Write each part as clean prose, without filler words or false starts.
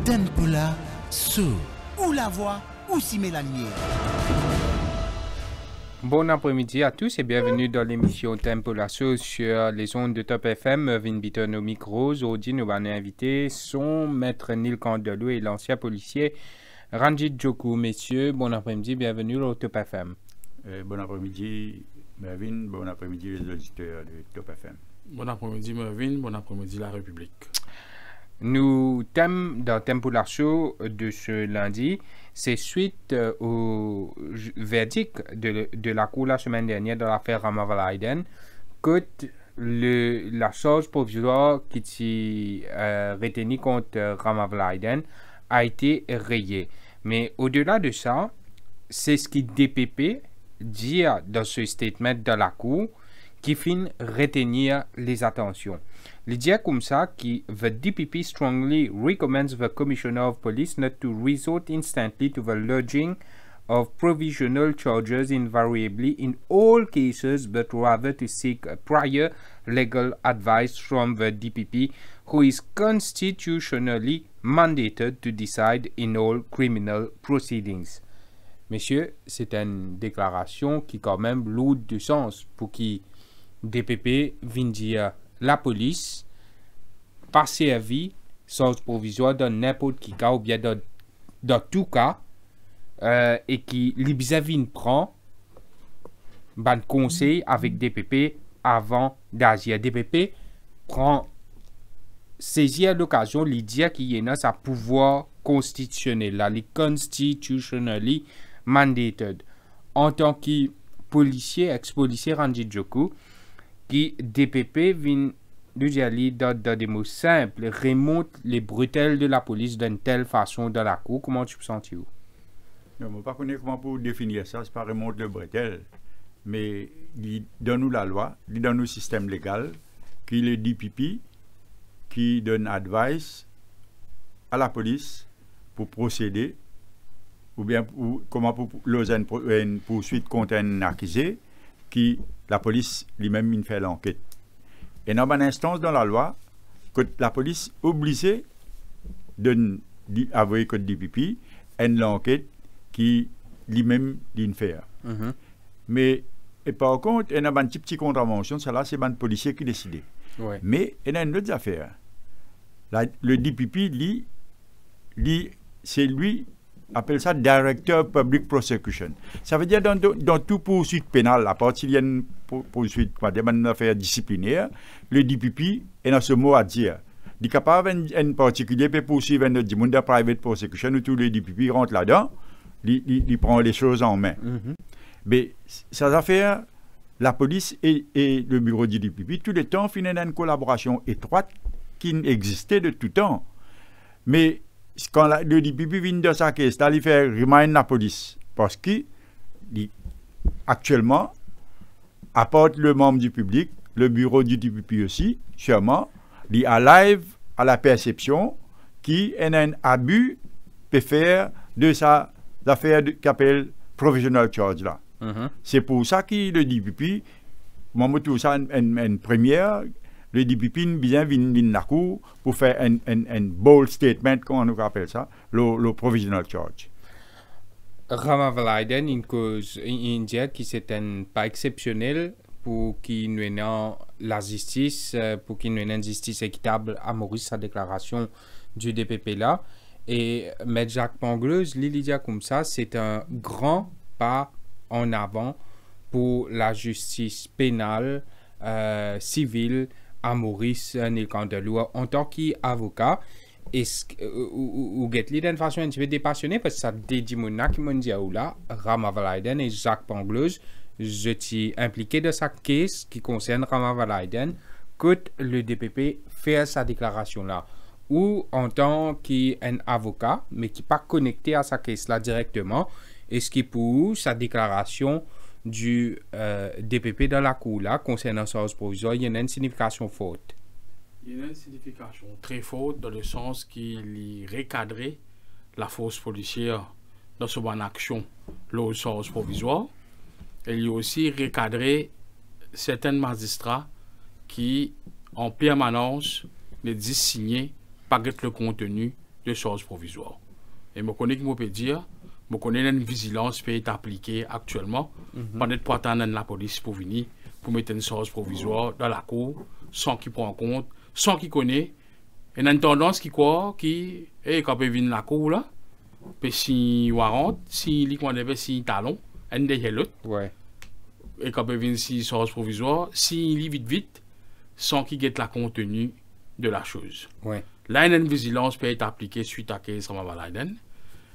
Tempula Sous. Ou la voix, ou s'y met la lumière. Bon après-midi à tous et bienvenue dans l'émission Tempula Sous sur les ondes de Top FM. Vin Biton au micro. Aujourd'hui, nous allons inviter son maître Neil Candelou et l'ancien policier Ranjit Joku. Messieurs, bon après-midi, bienvenue au Top FM. Bon après-midi, Mervyn. Bon après-midi, les auditeurs de Top FM. Bon après-midi, Mervyn. Bon après-midi, la République. Nous thème dans Tempula Show de ce lundi, c'est suite au verdict de la Cour la semaine dernière dans l'affaire Ramaval que la charge provisoire qui était retenue contre Ramaval a été rayée. Mais au-delà de ça, c'est ce qui DPP dit dans ce statement de la Cour qui finit retenir les attentions. Il dit comme ça que the DPP strongly recommends the Commissioner of Police not to resort instantly to the lodging of provisional charges invariably in all cases, but rather to seek prior legal advice from the DPP, who is constitutionally mandated to decide in all criminal proceedings. Messieurs, c'est une déclaration qui quand même lourde de sens pour qui DPP vient dire la police passer à vie sans provisoire dans n'importe quel cas ou bien dans tout cas et qui l'Ibzavine prend ban conseil avec DPP avant d'agir. DPP prend saisir l'occasion de dire qu'il y a un pouvoir constitutionnel là, les constitutionally mandated en tant que policier, ex-policier Ranjit Joku qui DPP vient de dire dans des mots simples, remonte les brutelles de la police d'une telle façon dans la cour. Comment tu te sens? Non, je ne sais pas comment pour définir ça, c'est pas remonte le bretelle, mais il donne nous la loi, il donne nous le système légal, qui est le DPP, qui donne advice à la police pour procéder, ou bien comment pour une poursuite contre un accusé, qui la police lui-même fait l'enquête. Et dans une instance dans la loi, que la police est obligée d'avouer que le DPP a une enquête qui lui-même fait. Mais et par contre, il y a une petite contravention, celle-là, c'est un policier qui décide. Ouais. Mais il y a une autre affaire. Le DPP, c'est lui appelle ça Director Public Prosecution. Ça veut dire dans toute poursuite pénale, à partir d'une y a une poursuite, une affaire disciplinaire, le DPP est dans ce mot à dire. Il est capable en particulier de poursuivre un autre monde de private prosecution où tous les DPP rentrent là-dedans, il prend les choses en main. Mais ces affaires, la police et le bureau du DPP, tout le temps, finalement, une collaboration étroite qui existait de tout temps. Mais quand le DPP vient de sa caisse, il fait remind la police parce que actuellement, à part le membre du public, le bureau du DPP aussi, sûrement, il est live à la perception qui est un abus peut faire de sa affaire qu'appelle provisional charge là. C'est pour ça que le DPP, moi tout ça une première. Le DPP vient la cour pour faire un bold statement, comment on appelle ça, le provisional charge. Ramaval une cause indienne qui c'est pas exceptionnel pour qu'il y ait la justice, pour qu'il y ait une justice équitable à Maurice, sa déclaration du DPP là. Et M. Jacques Pangloss, l'Ilidia comme ça, c'est un grand pas en avant pour la justice pénale, civile, à Maurice Neil Candelou en tant qu'avocat. Ou get d'une façon un petit peu dépassionnée parce que ça dédie mon qui m'a dit là Ramaval et Jacques Pangloss je suis impliqué dans sa case qui concerne Ramaval que le DPP fait sa déclaration là ou en tant qu'un avocat mais qui n'est pas connecté à sa case là directement est-ce qui pour sa déclaration du DPP dans la cour là concernant sa provisoire il y a une signification forte. Il y a une signification très forte dans le sens qu'il recadre la force policière dans son action, le sort provisoire. Et il y a aussi recadré certains magistrats qui, en permanence, ne disent signer pas le contenu de source provisoire. Et je connais que je peux dire, je connais une vigilance qui peut être appliquée actuellement, pendant pour attendre la police pour venir, pour mettre une source provisoire dans la cour, sans qu'il prenne en compte, sans qu'il connaisse. Et il y a une tendance qui croit, quand il vient la cour là, puis si warrant, si il connaît si talon, un derrière l'autre. Ouais. Et quand il vient si source provisoire, s'il lit vite, sans qu'il guette la contenu de la chose. Ouais. Là, une vigilance peut être appliquée suite à case Baladen.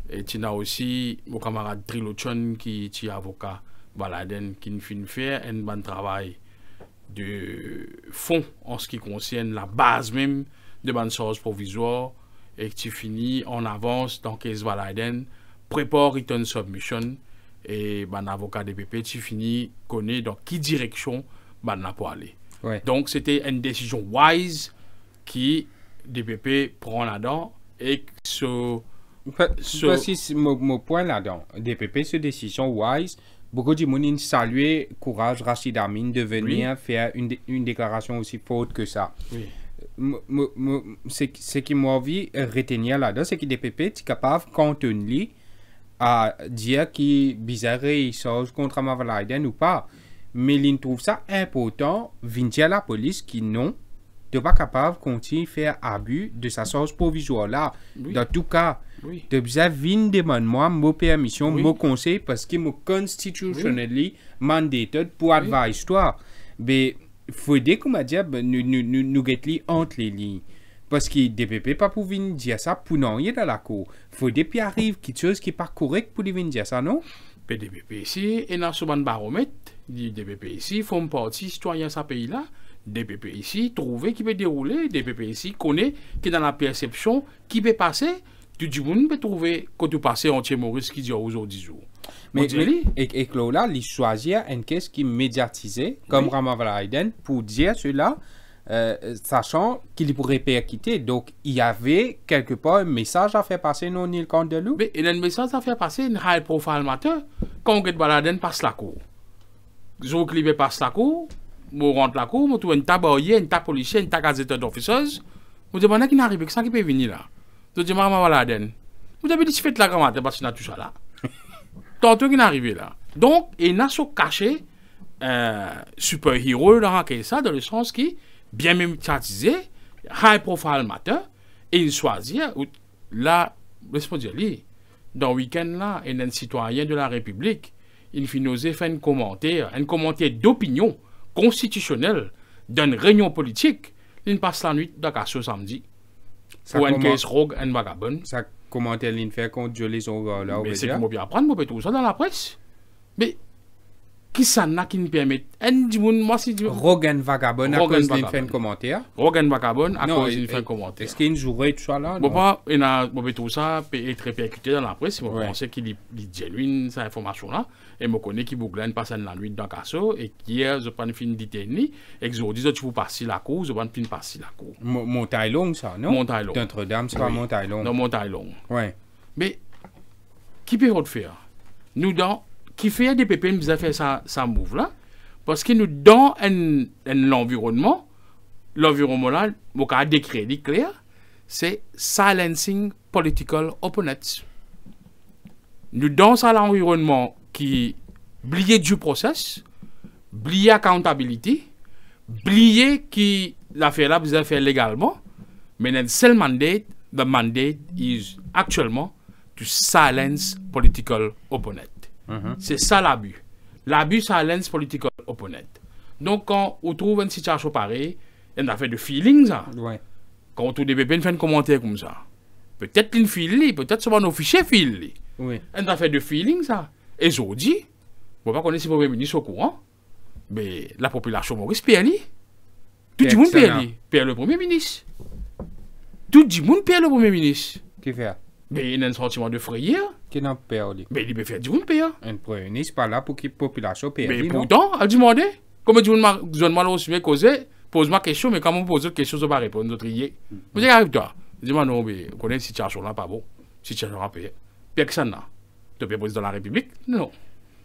Et tu as aussi mon camarade Trilochon qui est avocat Baladen qui nous fait un bon travail de fond en ce qui concerne la base même de bonne source provisoire et qui finit en avance dans case Baladen, prépare return submission et bon avocat DPP tu finis connaît dans qui direction ban pour aller. Ouais. Donc c'était une décision wise qui DPP prend là-dedans et Voici mon point là-dedans. DPP, cette décision wise, beaucoup de monde salué courage Rachid Amin de venir faire une déclaration aussi forte que ça. Oui. Ce qui m'a envie de retenir là-dedans, c'est que DPP est capable de contenir à dire qu'il est bizarre, il sort contre Mavalaiden ou pas. Mais il trouve ça important de dire à la police qui non, de pas capable de continuer à faire abus de sa source provisoire là. Oui. Dans tout cas, Oui. de bien venir demander moi mon permission, Oui. mon conseil parce que mon constitutionnally mandated pour advice toi. Mais faut dire qu'on m'a dit nous get entre les lignes. Parce que DPP pas pour venir dire ça pour non y est dans la cour. Faut dire puis arrive quelque chose qui est pas correct pour venir dire ça non? DPP ici, et dans ce baromètre, dit DPP ici, font partie citoyen de ce pays-là. DPP ici, trouver qui peut dérouler. DPP ici, connaît qui dans la perception qui peut passer. Tout le monde peut trouver quand tu passes entier Maurice qui dit aujourd'hui jours. Mais et là, il choisit une caisse qui est médiatisée, comme Ramavala Hayden, pour dire cela, sachant qu'il pourrait percuter. Donc, il y avait quelque part un message à faire passer non Neil Candelou. Mais il y a un message à faire passer, une high profile matin, quand on get Baladen passe la cour. Zo clivé passe la cour, on rentre la cour, on trouve une tabaye, une table policier, une table gazetteur d'officeuse. On demande qui n'arrive que ça qui peut venir là. Je dis, maman Baladen, vous avez dit, tu fais la grammaire parce que tu as tout ça là. Tantôt qui n'arrive là. Donc, il n'a pas caché super-héros dans ça, dans le sens qui, bien médiatisé, high profile matin, et il choisit, là, laisse-moi dire, dans le week-end là, il y a un citoyen de la République, il finit osé faire un commentaire d'opinion constitutionnelle d'une réunion politique, il passe la nuit dans le samedi. Pour un case rogue, un vagabond. Ça commentaire l'in fait contre Jolie Zonga là. Mais c'est qu'on bien apprendre, on peut tout ça dans la presse. Mais qui ça n'a qui nous permet? Moi si Rogan vagabond à cause d'une fait un commentaire. Rogan vagabond à cause d'une fait un commentaire. Est-ce qu'il y a une journée tout ça là? Bon pas, on peut tout ça être répercuté dans la presse. On pense qu'il est genuine cette information là. Et je connais qui boucle passe la nuit dans Casso et hier je prends une fin détenu et que je dis tu peux passer la cour, je prends une passer la cour. Montagne longue ça, non? Montagne longue. Notre-Dame c'est pas montagne longue. Non, montagne longue. Ouais. Mais qui peut faire? Nous dans qui fait des DPP nous a fait ça move là parce que nous dans un environnement là mon cas décret clair c'est silencing political opponents. Nous dans ça l'environnement qui blier du process, blier accountability, blier qui l'affaire là vous avez fait légalement, mais le seul mandate, the mandate is actuellement to silence political opponent. C'est ça l'abus. L'abus silence political opponent. Donc quand on trouve une situation pareille, il y a affaire de feelings. Ouais. Quand on trouve des bébés fait un commentaire comme ça, peut-être une file, peut-être sur nos fichiers file. Oui. Il y a affaire de feelings ça. Et je dis, je ne sais pas si le Premier ministre au courant, mais la population Maurice perd. Tout le monde perd le Premier ministre. Tout le monde perd le Premier ministre. Qui fait? Mais il y a un sentiment de frayeur. Qui n'a pas perdu? Mais il peut faire du monde perd. Un Premier ministre pas là pour que la population perde. Mais pourtant, elle demande, comme tu me mal aussi causé, pose-moi question, mais quand on pose une question, je ne vais pas répondre. Vous dites, arrive-toi. Dis-moi non, mais on connaît une situation là, pas bon. Situation là, payé. Personne là. Tu es président de la République? Non.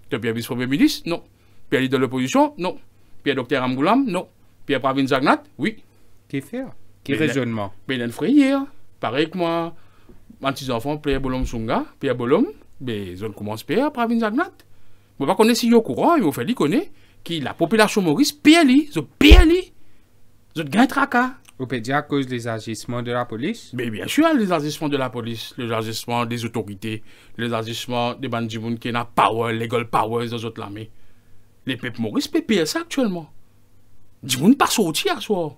Tu es vice-premier ministre? Non. Pierre de l'opposition? Non. Pierre docteur Amgoulam? Non. Pierre Pravin Zagnat? Oui. Qui fait? Qui raisonnement? Mais il y a une frayeur. Pareil que moi, mes petits enfants, Pierre Bolom Sunga, Pierre Bolom, mais ils commencent à payer par Vinzagnat. Je ne sais pas si ils sont au courant, ils ont fait connaître que la population maurice paye, ils gagnent tracas. Vous pouvez dire à cause des agissements de la police? Mais bien sûr, les agissements de la police, les agissements des autorités, les agissements des bandits qui n'ont pas power, legal powers des autres l'armée. Les peuples maurice payent ça actuellement. Du monde pas sorti à soi.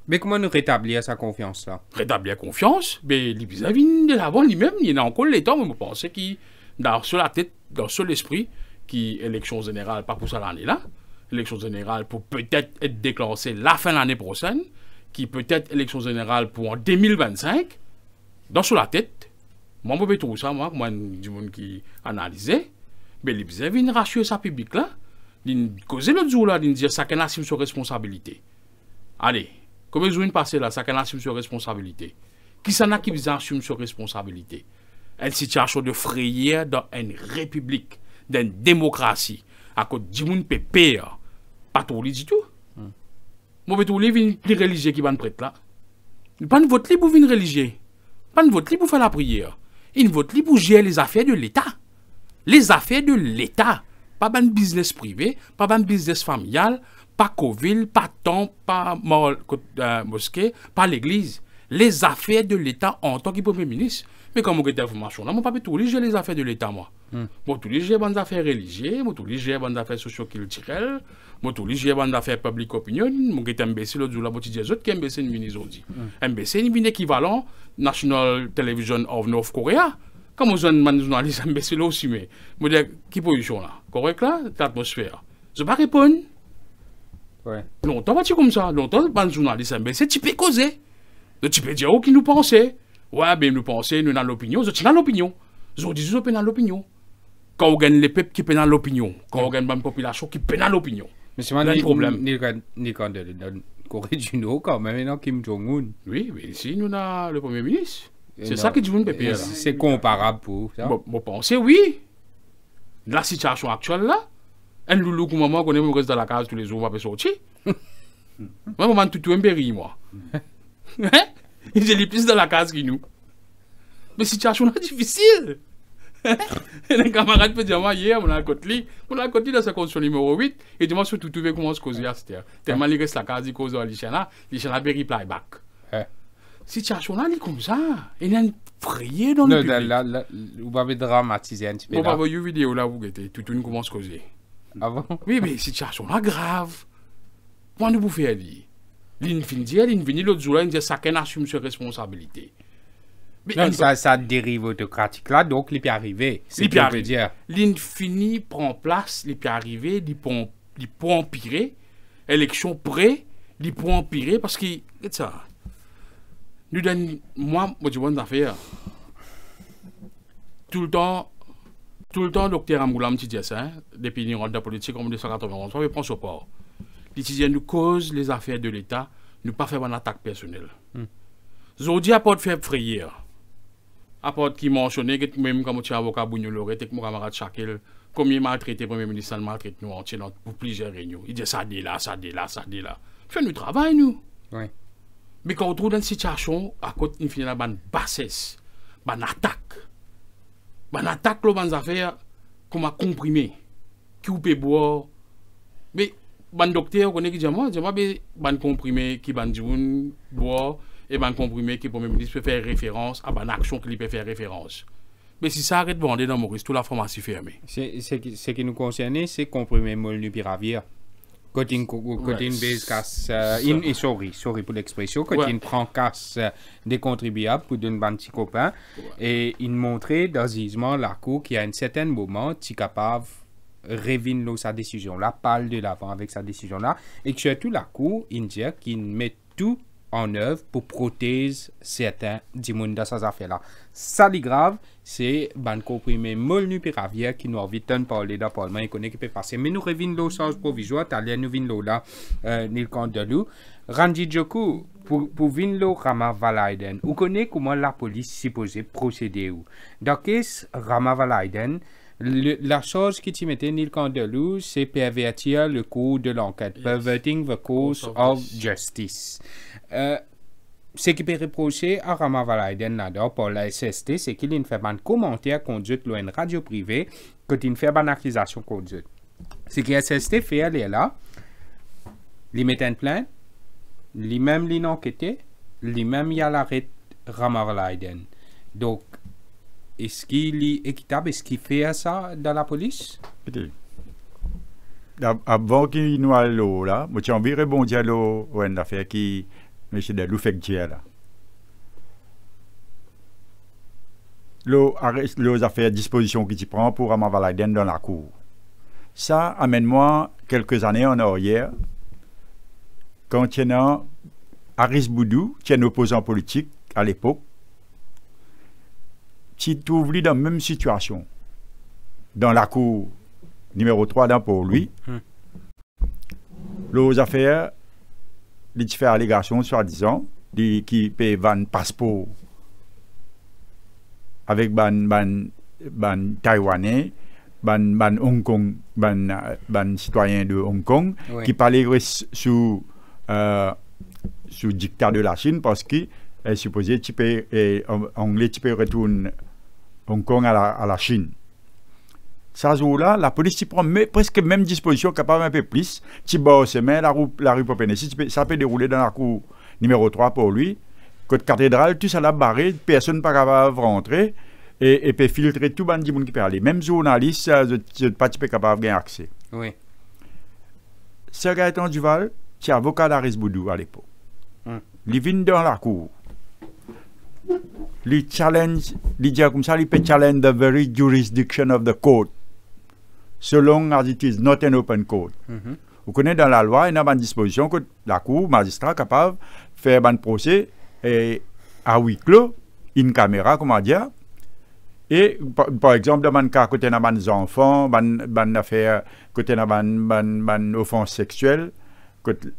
Mais comment nous rétablir sa confiance là? Rétablir confiance, mais les vis-à-vis de l'avant lui-même, il y a encore les temps, mais je pense qu'il dans sur la tête, dans sur l'esprit, qui élection générale, pas pour ça l'année là, élection générale pour peut-être être déclenchée la fin de l'année prochaine, qui peut-être élection générale pour en 2025, dans sur la tête, moi je peux tout ça, moi du monde qui analysait, mais les vis-à-vis de rassurer sa public là, il causer l'autre jour là, il dire ça qu'elle assume ses responsabilités. Allez. Comme ils ont passé là, ça qu'on assume ses responsabilités. Qui s'en a qui assume ses responsabilités? Une situation de frayeur dans une république, dans une démocratie, à cause du monde peut payer, pas tout du tout. Moi, je vais venir les religieux qui vont prêter là. Pas de vote libre pour venir religieux. Pas de vote libre pour faire la prière. Une vote libre pour gérer les affaires de l'État. Les affaires de l'État. Pas de business privé, pas de business familial, pas Coville, pas Temple, pas mosquée, pas l'église. Les affaires de l'État en tant que Premier ministre. Mais comme vous avez l'information, là, je ne peux pas tous les gérer les affaires de l'État, moi. Je tous les gérer les affaires religieuses, je tous les gérer les affaires socio-culturelles, je tous les gérer les affaires public opinion, je vais MBC l'autre jour, là, je dis que MBC est une mini-zodi. MBC est un équivalent National Television of North Korea. Comme vous avez un journaliste MBC là aussi, mais je dis, qui position là? Correct là? L'atmosphère. Je ne vais pas répondre. Ouais. Longtemps, pas comme ça. Longtemps, les journalistes MBC, tu peux causer. Tu peux dire, oh, qui nous pensait. Ouais, ben, nous pensons, nous dans l'opinion. Je suis dans l'opinion. Je dis, je suis dans l'opinion. Quand on gagne les peuples qui sont dans l'opinion, quand on gagne la population qui est dans l'opinion. Mais c'est un problème. Ni quand de Corée du Nord, quand même, non, Kim Jong-un. Oui, mais ici, nous avons le Premier ministre. C'est ça qui dit, vous ne c'est comparable pour ça. Vous pensez, oui. La situation actuelle là, un loulou comme maman qu'on est reste dans la case tous les jours, on va sortir. Moi, maman, tout un péri, moi. Il est plus dans la case que nous. Mais la situation est difficile. Un camarade peut dire, moi, hier, on a un côté dans sa condition numéro 8, et dis-moi, surtout, tu veux comment se causer à cette heure. Tellement il reste la case, il cause à l'Ichana berry playback. Situation là, est comme ça. Il y a une prière dans le public. Là, vous avez dramatisé un petit peu. Vous avez vu une vidéo là où tout le monde commence à causer. Ah bon? Oui, mais situation là grave. Comment nous pouvons faire dire? L'une finit l'autre jour là, il dit chacun assume ses responsabilités. Non, ça dérive autocratique là, donc il peut arriver. C'est ce que je veux dire. L'une finit prend place, il peut arriver, il peut empirer. Élection près, il peut empirer parce que, c'est ça. Nous donne, moi, je dis bonne affaire. Tout le temps, docteur Amgoulam dit ça, depuis une rentre de politique en 1991, on prend support. Les nous cause les affaires de l'État, nous pas faire une attaque personnelle. Aujourd'hui, à part de faire frayeur, à part qui mentionnait que même comme tu es avocat Bougnou Lorette, que mon camarade Chakel, comme il maltraité le Premier ministre, il maltraite nous entiers pour plusieurs réunions. Il dit ça, là. Fait nous travail, nous. Oui. Mais quand on trouve dans une situation, à côté, il finit là, une bassesse, une attaque. Une attaque, les affaires, comme à comprimer, qui peut boire. Mais, le docteur, on dit, moi, ben comprimé qui ban boire, et ben comprimé qui, pour le ministre, peut faire référence à une action qui peut faire référence. Mais si ça arrête de vendre dans Maurice, toute la pharmacie fermée. Ce qui nous concerne, c'est comprimé molnupiravir. Quand il base casse, sorry pour l'expression, quand il prend casse des contribuables pour donner un petit copain, et il montrait dans la cour qu'il y a un certain moment, tu es capable de revenir sa décision là, parle de l'avant avec sa décision là, et que surtout la cour, il dit qu'il met tout en œuvre pour protéger certains du monde dans ces affaires-là. Ça, c'est grave, c'est un comprimé molnupiravir qui nous invite à parler dans le Parlement et qui peut passer. Mais nous revenons au sens provisoire, nous venons là, Nil Kandelou. Randy Djokou, pour venir Rama Valaiden, vous connaissez comment la police supposée procéder. Dans le cas Rama Valaiden, la chose qui t'y mettait Nil Kandelou, c'est pervertir le cours de l'enquête, perverting the course of justice. ce qui peut reprocher à Ramavalaiden Nador pour la SST, c'est qu'il ne fait pas de commentaire conduite loin une radio privée, qu'il ne fait pas d'accusation conduite. Ce que la SST fait, elle est là, il met une plainte, lui-même il enquêté, lui-même il a l'arrêt Ramavalaiden. Donc, est-ce qu'il est équitable? Est-ce qu'il fait ça dans la police? Peut-être. Avant qu'il nous aille là, moi j'ai envie de rebondir à une affaire qui M. Delou fait dire là. Les affaires disposition qu'il prend pour Ramavalaiden dans la cour. Ça amène-moi quelques années en arrière, quand il y a Aris Boudou, qui est un opposant politique à l'époque, qui trouve dans la même situation, dans la cour numéro 3 dans pour lui, les affaires, les différentes allégations, soi-disant, qui paient un passeport avec ban Taïwanais, ban Hong Kong, ban citoyen de Hong Kong, Oui. qui parlait sous dictat de la Chine parce qu'il est supposé anglais retourne Hong Kong à la Chine. Ça jour-là, la police prend presque même disposition, capable un peu plus. Thibaut Semen, la rue Popénessi, ça peut dérouler dans la cour numéro 3 pour lui. Côte cathédrale, tout ça l'a barré, personne n'est pas capable de rentrer et peut filtrer tout le monde qui peut aller. Même journaliste, je ne pas capable d'avoir accès. Oui. Sir Gaëtan Duval, qui est avocat d'Aris Boudou à l'époque, il vient dans la cour. Il challenge, il dit comme ça, il peut challenge the very jurisdiction of the court, so long as it is not an open court. Vous connaissez dans la loi, il y a une disposition que la cour, magistrat, capable de faire un procès à huis clos, in caméra, comment dire. Et par exemple, dans le cas côté des enfants, dans affaire côté des offenses sexuelles,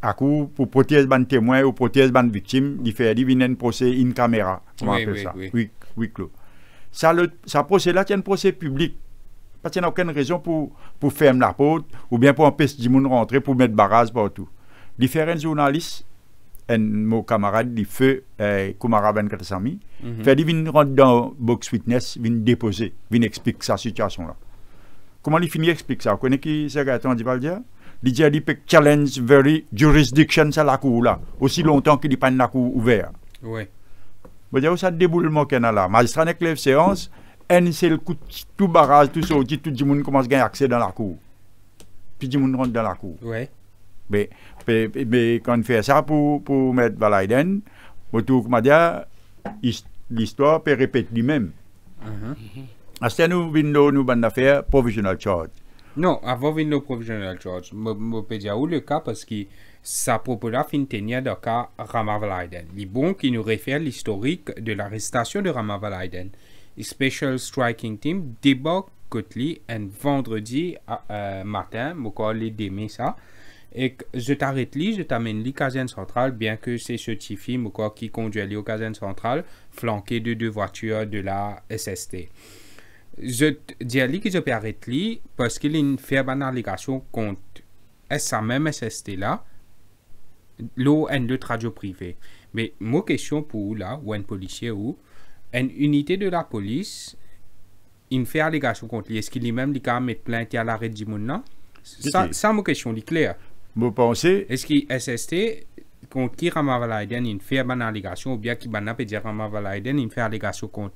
à coup pour protéger les témoins ou protéger les victimes, il fait un procès in caméra. Comment on appelle ça? Oui, clos. Ça procès-là, c'est un procès public. Parce qu'il n'y a aucune raison pour fermer la porte ou bien pour empêcher les gens de rentrer, pour mettre barrage partout. Différents journalistes, mon camarade, il fait Koumara Ben Katasami, fait il rentre dans Box Witness, il déposer, il explique sa situation-là. Comment il finit explique ça? Vous connaissez qui c'est Gaëtan Divaldia? Il dit qu'il peut challenge very jurisdiction à la cour là, aussi longtemps qu'il n'y a pas la cour ouverte. Oui. Vous voyez, ça déboulement qu'il y a là. Magistrat n'est que la séance, c'est le coup de tout barrage, tout sorti, tout le monde commence à gagner accès dans la cour. Puis tout le monde rentre dans la cour. Oui. Mais quand on fait ça pour mettre Valaiden, l'histoire peut répéter lui-même. À ce nous avons affaire provisional charge. Non, avant de venir provisional charge, je peux dire où le cas parce que ça propose la fin tenir de cas Ramavalaiden. Il est bon qui nous réfère l'historique de l'arrestation de Ramavalaiden. Le Special Striking Team débarque Kotli un vendredi matin, je vais démer ça. Et je t'arrête là, je t'amène à caserne centrale, bien que c'est ce petit film qui conduit au caserne centrale, flanqué de 2 voitures de la SST. Je dis à lui que je peux arrêter là parce qu'il a une faible allégation contre sa même SST là, l'eau et le radio privé. Mais ma question pour là, ou un policier ou une unité de la police, il fait allégation contre lui. Est-ce qu'il est même dit qu'il mettre plainte à l'arrêt du monde non? Ça, ma question est claire. Vous pensez? Est-ce qu'il SST contre qui Ramavalaiden il fait une allégation ou bien qui peut dire Ramavalaiden il fait allégation contre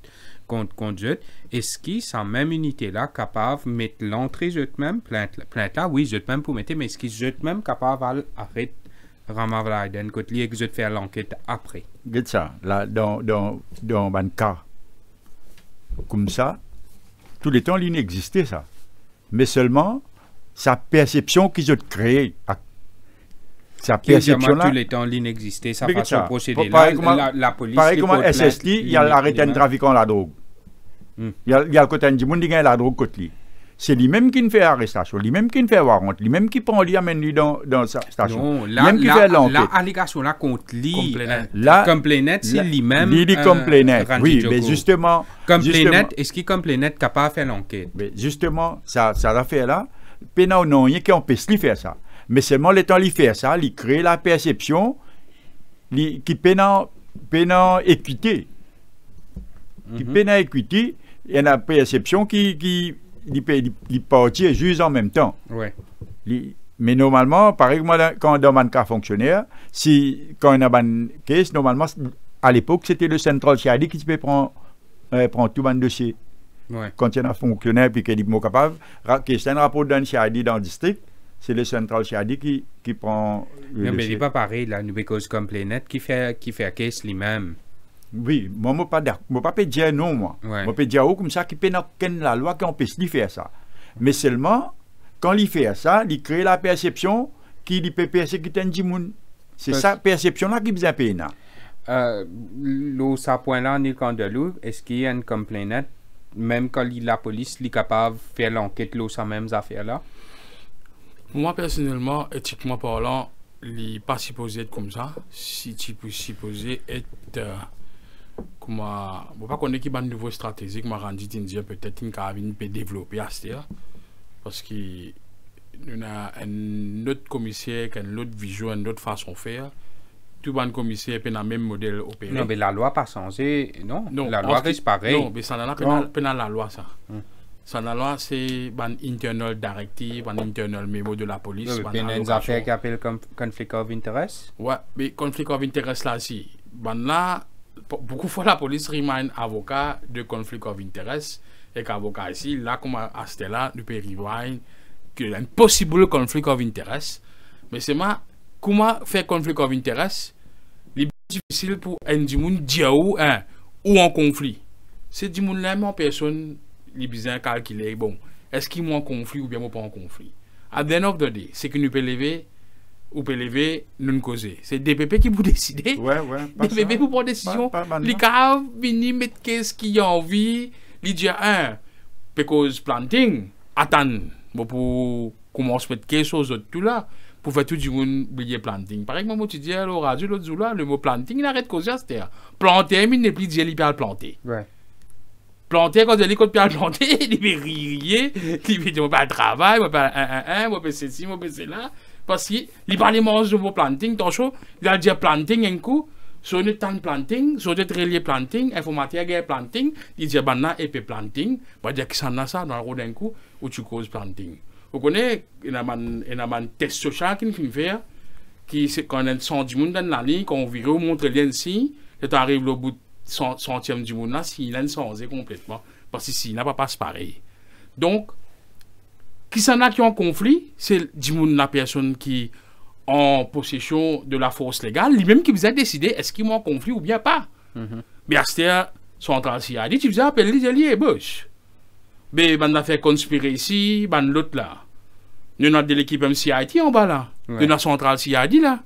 eux? Est-ce qu'il sans même unité là capable de mettre l'entrée eux-mêmes plainte là oui eux-mêmes pour mettre mais est-ce qu'ils eux-mêmes capable d'arrêter Ramavalaiden contre lui et que faire l'enquête après? Regarde ça, là dans un cas comme ça, tout le temps il n'existait ça, mais seulement sa perception qu'ils ont créée. Sa perception là. Tous les temps l'inexistait, sa façon de procéder là, la police. Pareil comme SST, il y a l'arrêté un trafiquant la drogue. Il y a le côté du monde qui gagne la drogue côté lui. C'est lui-même qui fait l'arrestation, lui-même qui fait warrant, lui-même qui prend lui amène lui dans sa station. Non, la allégation là contre lui. Complainant, c'est lui-même. Il dit complainant. Oui, mais justement. Complainant, est-ce qu'il complainant capable de faire l'enquête? Mais justement, ça l'affaire là, pénal non, il y a qui empêche lui faire ça. Mais seulement le temps il fait ça, il crée la perception qui pénal pénal équité. Qui pénal équité, il y a une perception qui partit et juge en même temps. Ouais. Mais normalement, par exemple, quand on a un cas fonctionnaire, quand on a une caisse, normalement, à l'époque, c'était le central CID qui peut prendre tout le dossier. Ouais. Quand il y a un fonctionnaire et qu'il est capable, c'est un rapport d'un CID dans le district, c'est le central CID qui prend le Non, mais dossier. il n'est pas pareil, là, nous, because complainant qui fait case lui-même. Oui, moi, je ne peux pas dire non, moi. Ouais. Je peux dire comme ça, qui peut la loi qui empêche de faire ça. Mais seulement, quand il fait ça, il crée la perception qu'il peut persécuter un monde. C'est ça, perception-là qui besoin de payer. Ça point-là, on est quand de l'eau, est-ce qu'il y a une complainant, même quand la police est capable de faire l'enquête sur ces mêmes affaires-là? Moi, personnellement, éthiquement parlant, il n'est pas supposé être comme ça. Si tu peux supposé être... je ne sais pas qu'on ait une nouvelle stratégie que m'a rendu peut-être une peut développer à ce parce qu'il y a un autre commissaire qui a une autre vision, une autre façon de faire. Tout le commissaire a le même modèle opéré. Non, mais la loi n'a pas changé. Non, non, la loi reste pareille. Non, mais ça n'a pas la loi, ça. Ça n'a la loi, c'est une internal directive, un internal memo de la police. Il y a une affaire qui appelle conflict of interest. Ouais, mais conflict of interest là, si. Là, beaucoup de fois, la police remind avocat de conflict of interest et qu'avocat ici, là, comme à ce là, nous peut rewind qu'il y a un possible conflict of interest. Mais c'est moi, comment faire conflict of interest? C'est difficile pour un monde dire ou en conflit. C'est du monde là, en personne, les besoins calculer, bon, est-ce qu'il est en conflit ou bien pas en conflit? À the end of the day, c'est que nous peut lever ou peut lever, nous causer. C'est DPP qui vous décider. Ouais. DPP pour prendre décision. Les cas, venir mettre qu'est-ce qu'il y a envie, les dire because planting, attendre, pour commencer à mettre quelque chose tout là, pour faire tout du monde oublier planting. Par exemple, moi, tu dis à la radio, l'autre jour là, le mot planting, il arrête de causer à cette terre. Planter, il n'est plus dire, il peut planter. Ouais. Planter, quand il est planter, il peut rire, il peut dire, pas de travail, moi, pas moi, pas ceci, moi, pas cela. Parce qu'il parle de mot planting, ton chaud, il a dit planting un coup, sur le temps de planting, sur le relié planting, informatique planting, il dit, et puis planting, il dire que ça n'a ça dans le rôle d'un coup, où tu causes planting. Vous connaissez, il y a un test social qui fait faire, qui, quand on sent du monde dans la ligne, quand on vire, on montre lien ici, et tu arrives au bout de centième du monde là, s'il a une changé complètement, parce que s'il n'a pas passé pareil. Donc, qui s'en a qui ont conflit, c'est du monde la personne qui en possession de la force légale, lui-même qui vous a décidé est-ce qu'il est en conflit ou bien pas. Mais à cette centrale CID, tu vous as appelé les alliés Bush. Mais on a fait conspirer ici, l'autre là. Nous avons de l'équipe MCIT en bas là. Nous avons la centrale CID là.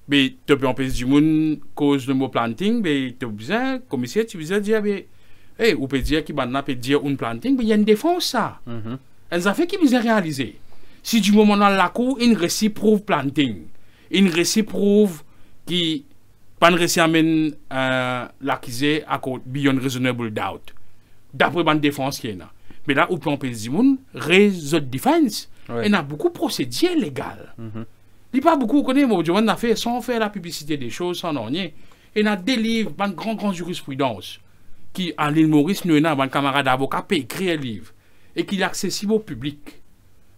Mais tu peux empêcher du monde cause de mot planting, mais tu as besoin, commissaire, tu veux dire, hey, ou peut dire qu'il peut dire un planting, mais il y a une défense ça. Elles ont fait qui vous a réalisé. Si du moment dans la cour, une récit prouve planting, une récit prouve qui pas une récit amène l'accusé à cause beyond reasonable doubt. D'après la défense qui est là. Mais là, où peut empêcher du monde, réseau de défense, il y a beaucoup de procédures légales. Il n'y a pas beaucoup, on a fait sans faire la publicité des choses, sans rien. Il y a des livres, une grande jurisprudence, qui, à l'île Maurice, nous avons un camarade avocat qui écrit un livre, et qui est accessible au public.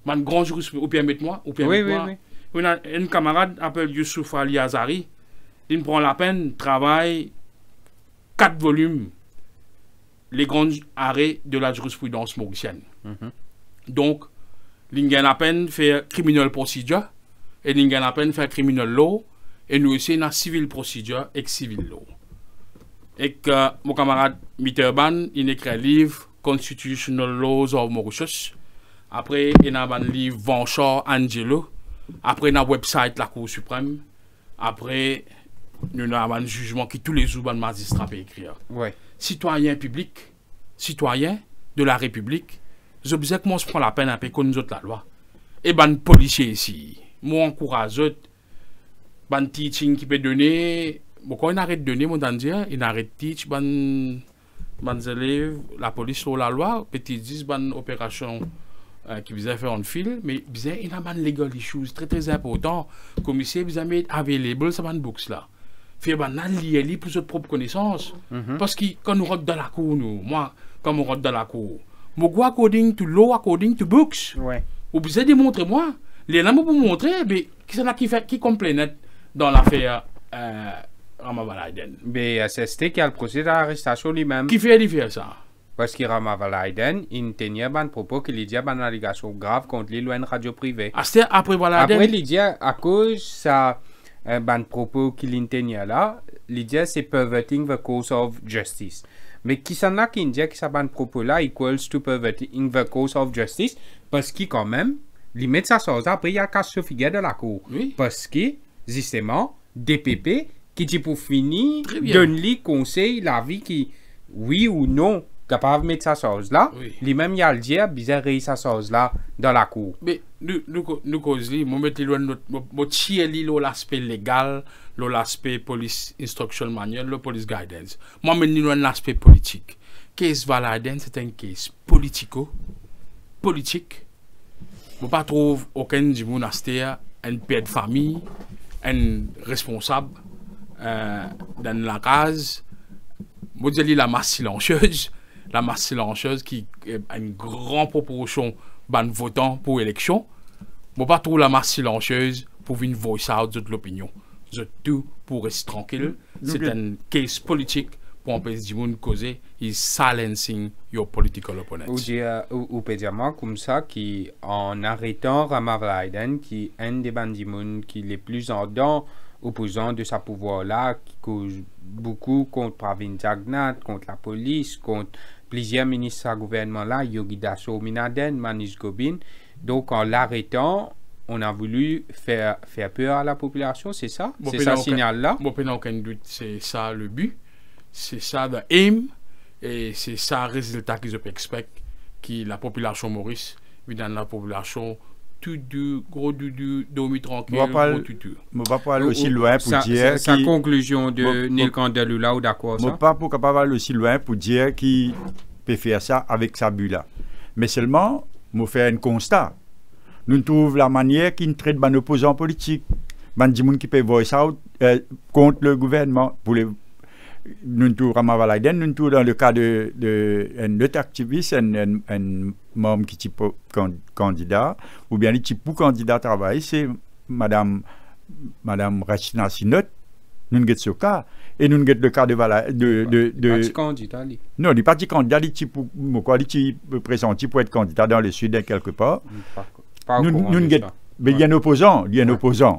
Un grand jurisprudence, ou permettez-moi, oui. Un camarade appelé Youssouf Ali Azari, il prend la peine, travaille 4 volumes, les grands arrêts de la jurisprudence mauricienne. Donc, il a la peine faire criminal procedure, et il a la peine faire criminal law, et nous aussi, dans civil procedure et civil law. Et que mon camarade Mitterban, il écrit un livre, Constitutional Laws of Mauritius. Après, il y a un livre, Vanchard Angelo. Après, il y a un website, la Cour suprême. Après, il y a un jugement qui tous les jours, le magistrat peut écrire. Citoyen public, citoyen de la République, je sais que moi, je prends la peine un peu qu'on nous autres la loi. Et ben, policier ici, moi, encourage eux, ben, teaching qui peut donner, bon, quand il arrête de donner, mon dire, il arrête de teach, ben élèves, la police sur la loi, petit 10, ben, opération qui vous a fait en fil, mais il y a des legal issues très très importants. Le commissaire vous a mis available, ça, ben, books là. faire banal lié pour votre propre connaissance. Parce que quand nous rentrons dans la cour, moi, quand on rentre dans la cour, je go according to law, according to books. Ouais. Vous pouvez démontrer moi. Les gens pour montrer, mais qui c'est là qui complainait dans l'affaire Ramavalaiden. Mais c'est qui a le procès d'arrestation lui-même. Qui fait ça? Parce que Ramavalaiden, il tenait un propos qu'il dit une allégation grave contre lui, une radio privée. Après Valaiden. Après, il dit à cause ça, un propos qu'il tenait là, il dit c'est perverting the cause of justice. Mais qui s'en a qui dit que ça un propos là equals to perverting the cause of justice parce qu'il quand même, il met sa chose après il y a casse sur figure de la cour. Oui. Parce que justement DPP qui dit pour finir bien. donne-lui conseil la vie qui oui ou non capable de mettre sa chose là, Oui. lui-même il a le dire bizarre sa chose là dans la cour. Mais nous cause moi mettre mon tirer l'aspect légal, l'aspect police instruction manual, le police guidance. Moi mettre l'aspect politique. Case Valaiden c'est un case politique. Je pas trouve aucun du monastère un père de famille, un responsable dans la case. Je dis la masse silencieuse qui a une grande proportion de votants pour l'élection. Je ne pas trouver la masse silencieuse pour une voice out de l'opinion. Je tout pour rester tranquille. C'est un case politique pour empêcher du monde causer. Is silencing your political opponents. Ou peut dire comme ça, qui en arrêtant Ramavalaiden, qui est un des bandits qui est les plus ardents opposants de sa pouvoir-là, qui cause beaucoup contre Pravin Jagnat, contre la police, contre plusieurs ministres du gouvernement-là, Yogida Sominaden, Manish Gobin. Donc, en l'arrêtant, on a voulu faire peur à la population, c'est ça? C'est ça le signal-là? Bon, pas aucun doute, c'est ça le but. C'est ça le aim. Et c'est ça le résultat qu'ils expectent, que la population Maurice, dans la population, tout du gros du dormi tranquille, gros tutu. Je ne vais pas aller aussi loin pour dire... Sa conclusion de Neil Candelula ou d'accord ça? Je ne vais pas aller aussi loin pour dire qu'il peut faire ça avec sa bulle-là. Mais seulement, je fais un constat. Nous trouvons la manière qu'il traite les opposants politiques, les gens qui peuvent voice out contre le gouvernement. Pour les, nous trouvons Ramavalaiden, nous trouvons dans le cas d'un autre activiste, un membre qui est candidat, ou bien qui est pour candidat à travail, c'est Madame Rachina Sinot, nous avons ce cas. Et nous avons le cas de parti candidat. Non, le parti candidat, il est pressenti pour être candidat dans le sud, quelque part. Mais il y a un opposant,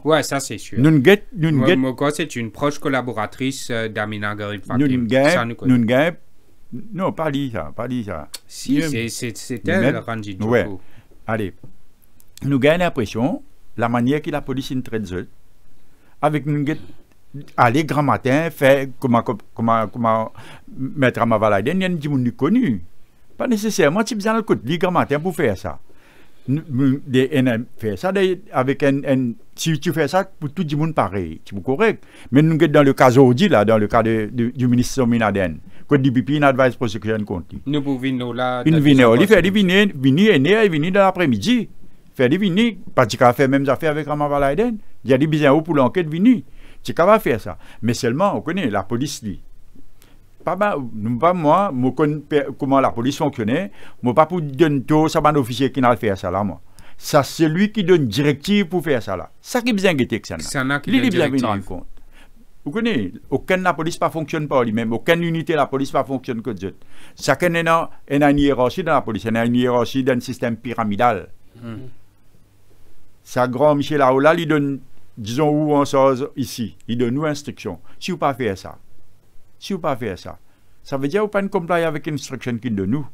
Ouais, ça c'est sûr. Moi, c'est une proche collaboratrice d'Amina Garib Fakim. Non, pas dit ça. Si, c'est elle, Ranjit Djoko. Ouais. Allez, nous gagnons l'impression, la manière que la police traite eux, avec nous aller grand matin, faire comment mettre à Ramavalaiden, il y a des gens connus. Pas nécessairement, tu as besoin de côté grand matin pour faire ça. Faire ça avec si tu fais ça pour tout le monde pareil, c'est correct. Mais nous sommes dans le cas aujourd'hui, là, dans le cas du ministre Sominaden, que le DPP n'a pas de prosecution contre lui. Nous pouvons venir là. Il venir dans l'après-midi. Faire des venir, parce qu'il a fait même affaires avec Ramavalaiden. Il y a des besoins pour l'enquête venir. Tu vas faire ça. Mais seulement, on connaît la police, lui. Pas moi, je connais comment la police fonctionnait. Moi, pas pour donner tout, ça un officier qui n'a fait ça là, moi. Ça, c'est lui qui donne directive pour faire ça là. Ça qui est bien guetté que ça. Il est bien bien rendre compte. Vous connaissez, aucune la police ne fonctionne pas lui-même, aucune unité de la police ne fonctionne que Dieu. Chacun a une hiérarchie dans la police, il y a une hiérarchie dans un système pyramidal. Ça, grand Michel Aoula, il donne, disons où on sort ici, il donne nous instructions. Si vous ne pas faire ça, ça veut dire que vous ne pouvez pas avec l'instruction qu'il donne nous.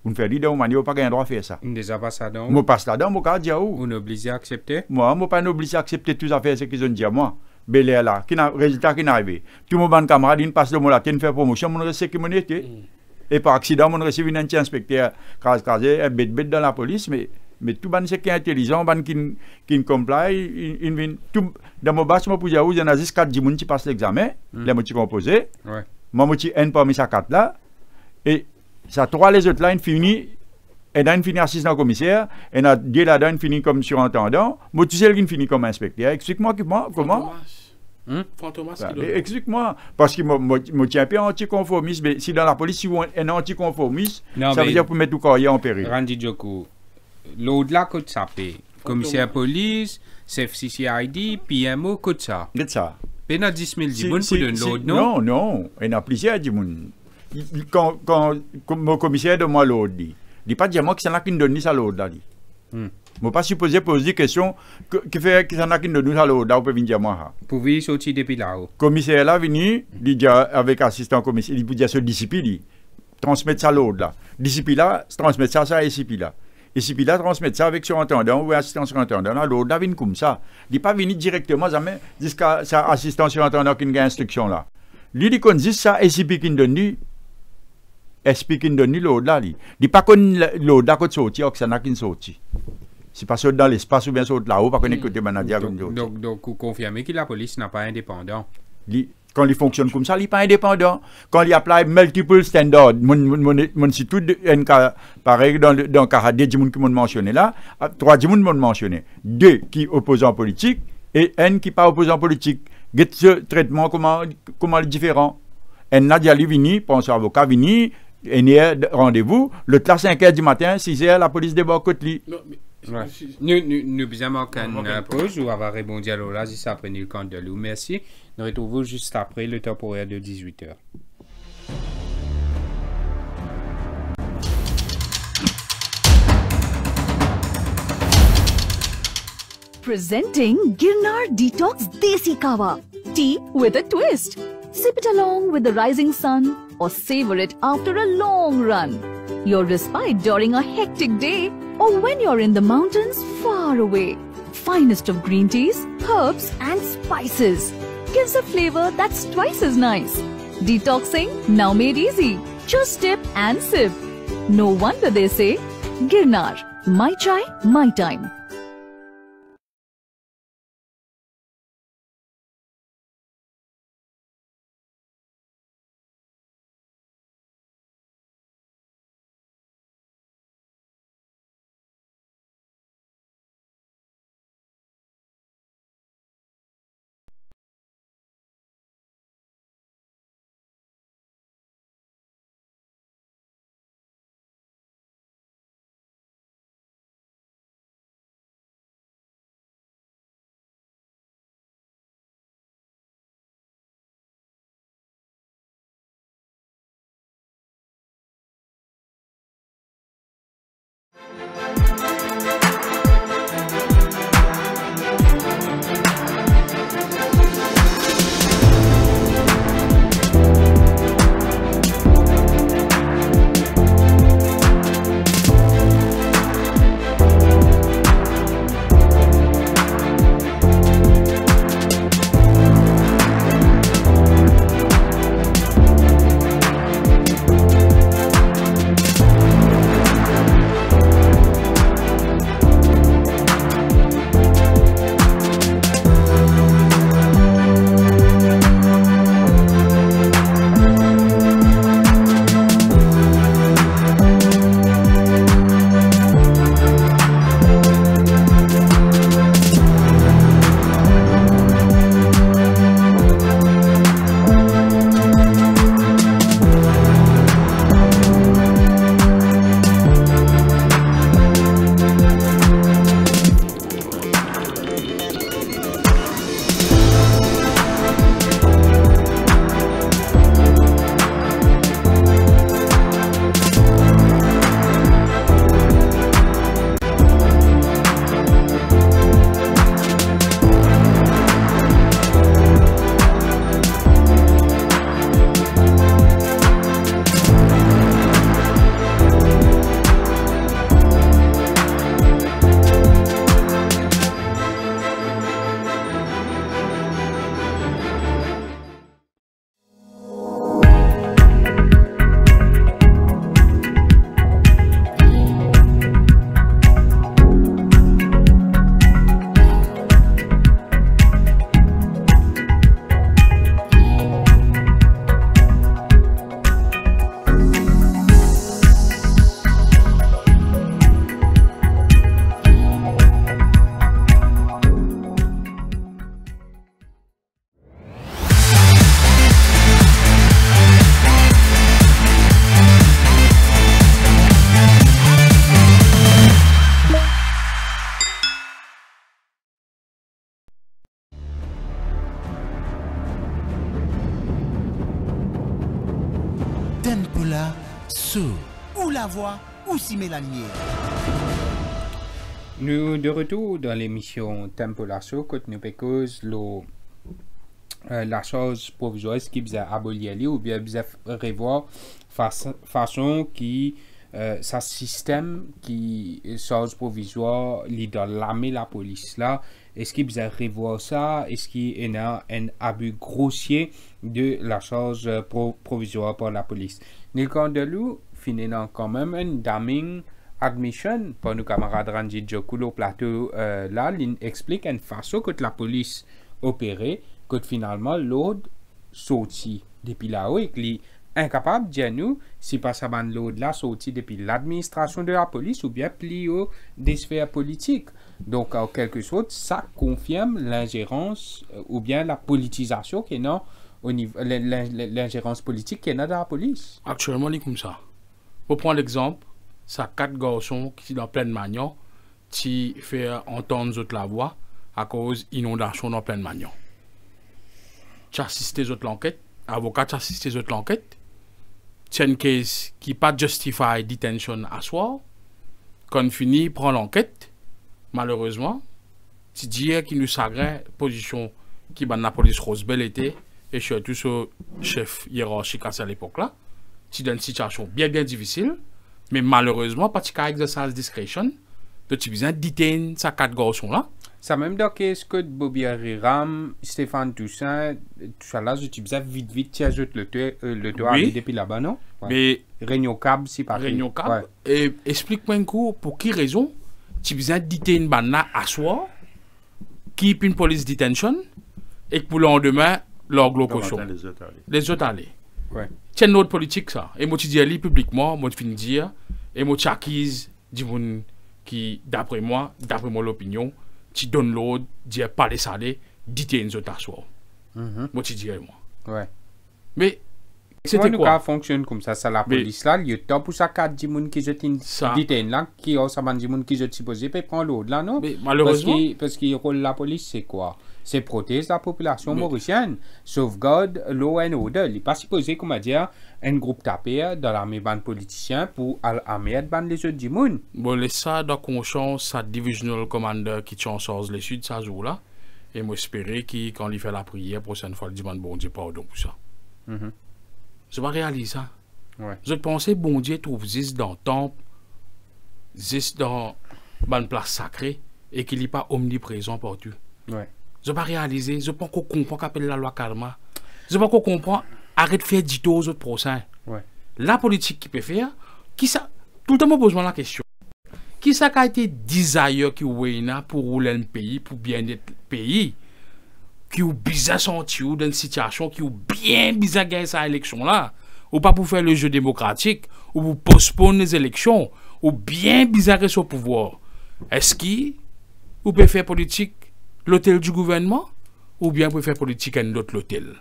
Vous ne faites pas de manière, vous n'avez pas le droit de faire ça. Vous ne passe là-dedans. Moi, passe là-dedans, moi, je dis où. Vous n'obligez à accepter. Moi, je ne suis pas obligé à accepter toutes les affaires qu'ils ont dit à moi. Bel là, résultat qui n'est arrivé. Tout mon camarade, il passe le mot là, il fait promotion, mon reçu qui m'en était. Et par accident, mon reçu vient un inspecteur, crasé, un bête dans la police, mais tout le monde qui est intelligent, qui comply, dans mon bas, je me pose à où il y en a juste 4 personnes qui passent l'examen, les mots qui composés. Moi, je suis un parmi ces 4 là. Et ça, 3 les autres là, ils finissent. Et là, ils finissent assistant commissaire. Et là, ils finissent comme surintendant. Moi, tu sais qu'ils finissent comme inspecteur. Explique-moi comment. Fantomas Ah, qui donne. explique-moi, parce que je tiens un peu anticonformiste, mais si dans la police, si vous êtes un anticonformiste, Non, ça veut mais- dire pour mettre tout carrière en péril. Randy Djoko, l'au-delà, coûte ça paye. Commissaire police, CFCCID, PMO, coûte ça. C'est ça. Mais dans 10 000 dimoun pour donner l'autre, non? Non, non. Il y en a plusieurs dimoun. Quand mon commissaire de moi l'autre dit, il dit pas dire moi que ça n'a qu'une donne ça l'autre là. Je ne pas supposé poser des questions qui fait que ça n'a qu'une donne ça l'autre là, on peut venir dire moi. Pour venir sortir depuis là-haut. Commissaire là venu, il dit avec assistant commissaire, il peut dire ce discipline, transmettre ça l'autre là. Discipline là, transmettre ça à SCP là. Et si puis là, transmettre ça avec surintendant ou assistant surintendant, là, l'autre là vient comme ça. Il n'est pas venu directement jusqu'à sa assistant surintendant qui a une instruction là. Lui, il dit ça, et si puis qu'il donne lui, SP qui donne l'autre là. Il n'est pas qu'on l'autre là qui sorti, ou que ça n'a qu'une sortie. C'est pas ça dans l'espace ou bien ça là-haut, pas qu'on écoute les manager comme d'autres. Donc, vous confirmez que la police n'a pas indépendant. Quand il fonctionne comme ça, il n'est pas indépendant. Quand il apply multiple standards, mon site tout pareil dans le cas des gens qui m'ont mentionné là, 3 gens m'ont mentionné. 2 qui opposants politiques et un qui pas opposant politique. Get ce traitement comment le différent. Un Nadia vini, pense avocat vini, rendez-vous, le 5h du matin, 6h, la police débarque côté lui. Non, mais Ouais. Nous besoin qu'une pause ou avoir répondu à l'ola si ça prenait le compte de l'eau. Merci. Nous retrouvons juste après le temporaire de 18h. Presenting Girnar Detox Desi Kawa. Tea with a twist. Sip it along with the rising sun or savor it after a long run. Your respite during a hectic day or when you're in the mountains far away. Finest of green teas, herbs and spices. Gives a flavor that's twice as nice. Detoxing now made easy. Just dip and sip. No wonder they say, Girnar, my chai, my time. Tempula sous ou la voix ou si mélanie. Nous de retour dans l'émission Tempula Show, quand nous pécons la chose provisoire qui vous a aboli ou bien vous a revoir façon qui ça système qui chose provisoire dans l'armée la police là. Est-ce qu'il vous a revoir ça? Est-ce qu'il y a un abus grossier de la chose provisoire par la police? Nil Candelou finit quand même un damning admission pour nos camarades Ranjit Jokoul au plateau là, il explique une façon que la police opérait, que finalement l'ordre sorti depuis là-haut et qu'il est incapable de dire nous si pas ça l'ordre là sorti depuis l'administration de la police ou bien plus haut des sphères politiques. Donc en quelque sorte, ça confirme l'ingérence ou bien la politisation qui est dans au niveau l'ingérence politique qui est dans la police. Actuellement, c'est comme ça. Pour prendre l'exemple, ça 4 garçons qui sont en pleine manion, qui fait entendre la voix à cause d'inondation en pleine manion. Tu assistes aux l'enquête, avocat tu assistes aux l'enquête, c'est une case qui pas justify detention à soi, quand fini prend l'enquête, malheureusement, tu dis qui nous sagrait position qui ban la police Rosebell était et surtout ce chef hiérarchique à cette époque-là, tu dans une situation bien difficile. Mais malheureusement, parce qu'il y a exercice discrétion, tu besoin de détenir ces 4 garçons-là. Ça même dans qu'est-ce que Bobby Ariram, Stéphane Toussaint, tout ça là, tu besoin vite, tu ajoutes le doigt Oui. depuis là-bas, non? Ouais. Mais Réunion Cab, si pas Réunion Cap, Ouais. et explique-moi un coup pour qui raison tu besoin de détenir une banane à soi, keep une police detention, et que pour le lendemain, leur glocochon. Les autres aller. Ouais. C'est une autre politique ça. Et moi tu dis publiquement, moi tu finis dire, et moi tu acquises du monde qui, d'après moi l'opinion, tu donnes l'ordre, dis pas les salés, dites une autre à soi. Moi tu dis moi. Ouais. Mais C'était c'était quoi? Ça quoi? fonctionne comme ça, la Mais- police là, il y a top pour ça 4 dimoun qui jette une Ça- détenu là, qui ont ça dimoun qui jette supposé, puis prend l'autre là, non? Mais malheureusement, Parce que le rôle de la police, c'est quoi? C'est protéger la population mauricienne, sauvegarde l'eau et l'ordre. Il n'est pas supposé, comme dire, un groupe tapé dans l'armée ban politicien pour l'armée ban les autres du monde. bon, laisse ça dans conscience, ça divisional commander qui tient en charge les sud, ça joue là. Et moi espérer qu'il, quand il fait la prière, prochaine fois, il dit bon Dieu pardon pour ça. Mhm. Je vais réaliser ça. Ouais. Je pensais bon Dieu trouve Zis dans le temple, Zis dans une place sacrée, et qu'il n'est pas omniprésent partout. Ouais. Je ne pas réaliser, je ne pas comprendre qu'appelle la loi karma. Je ne pas comprendre, arrête de faire dito aux autres prochains. Ouais. La politique qui peut faire, qui ça, tout le temps, me pose la question. Qui ça qui a été desire qui ouéna pour rouler un pays, pour bien être pays, qui ou bizarre senti ou dans une situation qui ou bien bizarre gagner cette élection là, ou pas pour faire le jeu démocratique, ou pour postponer les élections, ou bien bizarre sur le pouvoir. Est-ce qu'il ou peut faire politique l'hôtel du gouvernement, ou bien peut faire politique à un autre l'hôtel?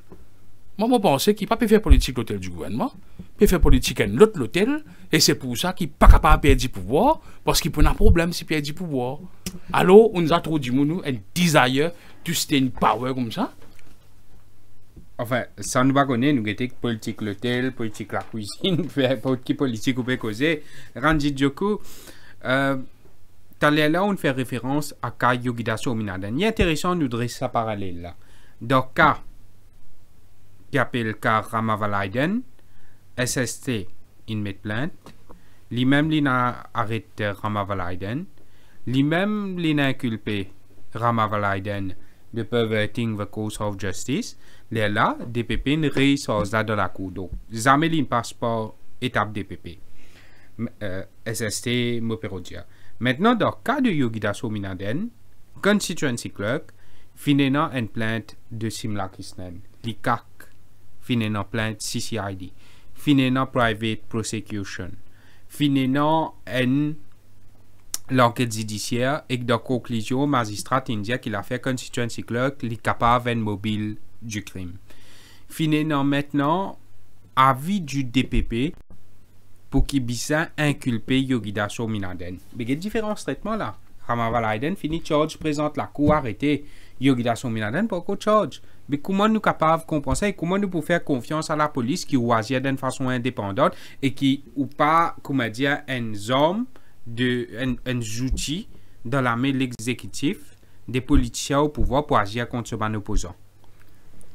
Moi, je pense qu'il ne peut pas faire politique l'hôtel du gouvernement, peut faire politique à un autre l'hôtel, et c'est pour ça qu'il n'est pas capable de perdre du pouvoir, parce qu'il peut avoir un problème s'il perd du pouvoir. Alors, on nous a trop dit, nous, un desire to stay in power comme ça. Enfin, ça nous va connaître, nous avons politique l'hôtel, politique la cuisine, qui politique ou peut causer. Ranjit Jokoul, là, on fait référence à cas Yogida Minaden. Il est intéressant de nous dresser ça parallèle là. Dans le cas qui appelle cas Ramavalaiden, SST, il met plainte, lui-même, il a arrêté Ramavalaiden, lui-même, il a inculpé Ramavalaiden de perverting the course of justice. Là, DPP ne réussit pas dans la cour. Donc, jamais il passe par étape DPP. SST, Moperodia. Maintenant, dans le cas de Yogida Minaden, Constituency Clerk finit une plainte de Simla Kisnen. L'ICAC finit une plainte CCID. Finit une private prosecution. Finit une l'enquête judiciaire et de conclusion, magistrat indien qui l'a fait Constituency Clerk, il est capable d'être mobile du crime. Finalement, maintenant, avis du DPP pour qu'il puisse inculper Yogida Minaden. Mais il y a différents traitements là. Ramavalaiden finit charge présente la cour arrêtée Yogida Sominaden pour qu'on charge. Mais comment nous capables de compenser, comment nous pouvons faire confiance à la police qui agit d'une façon indépendante et qui ou pas, comment dire, un homme un outil dans la main de l'exécutif des politiciens au pouvoir pour agir contre ce opposant.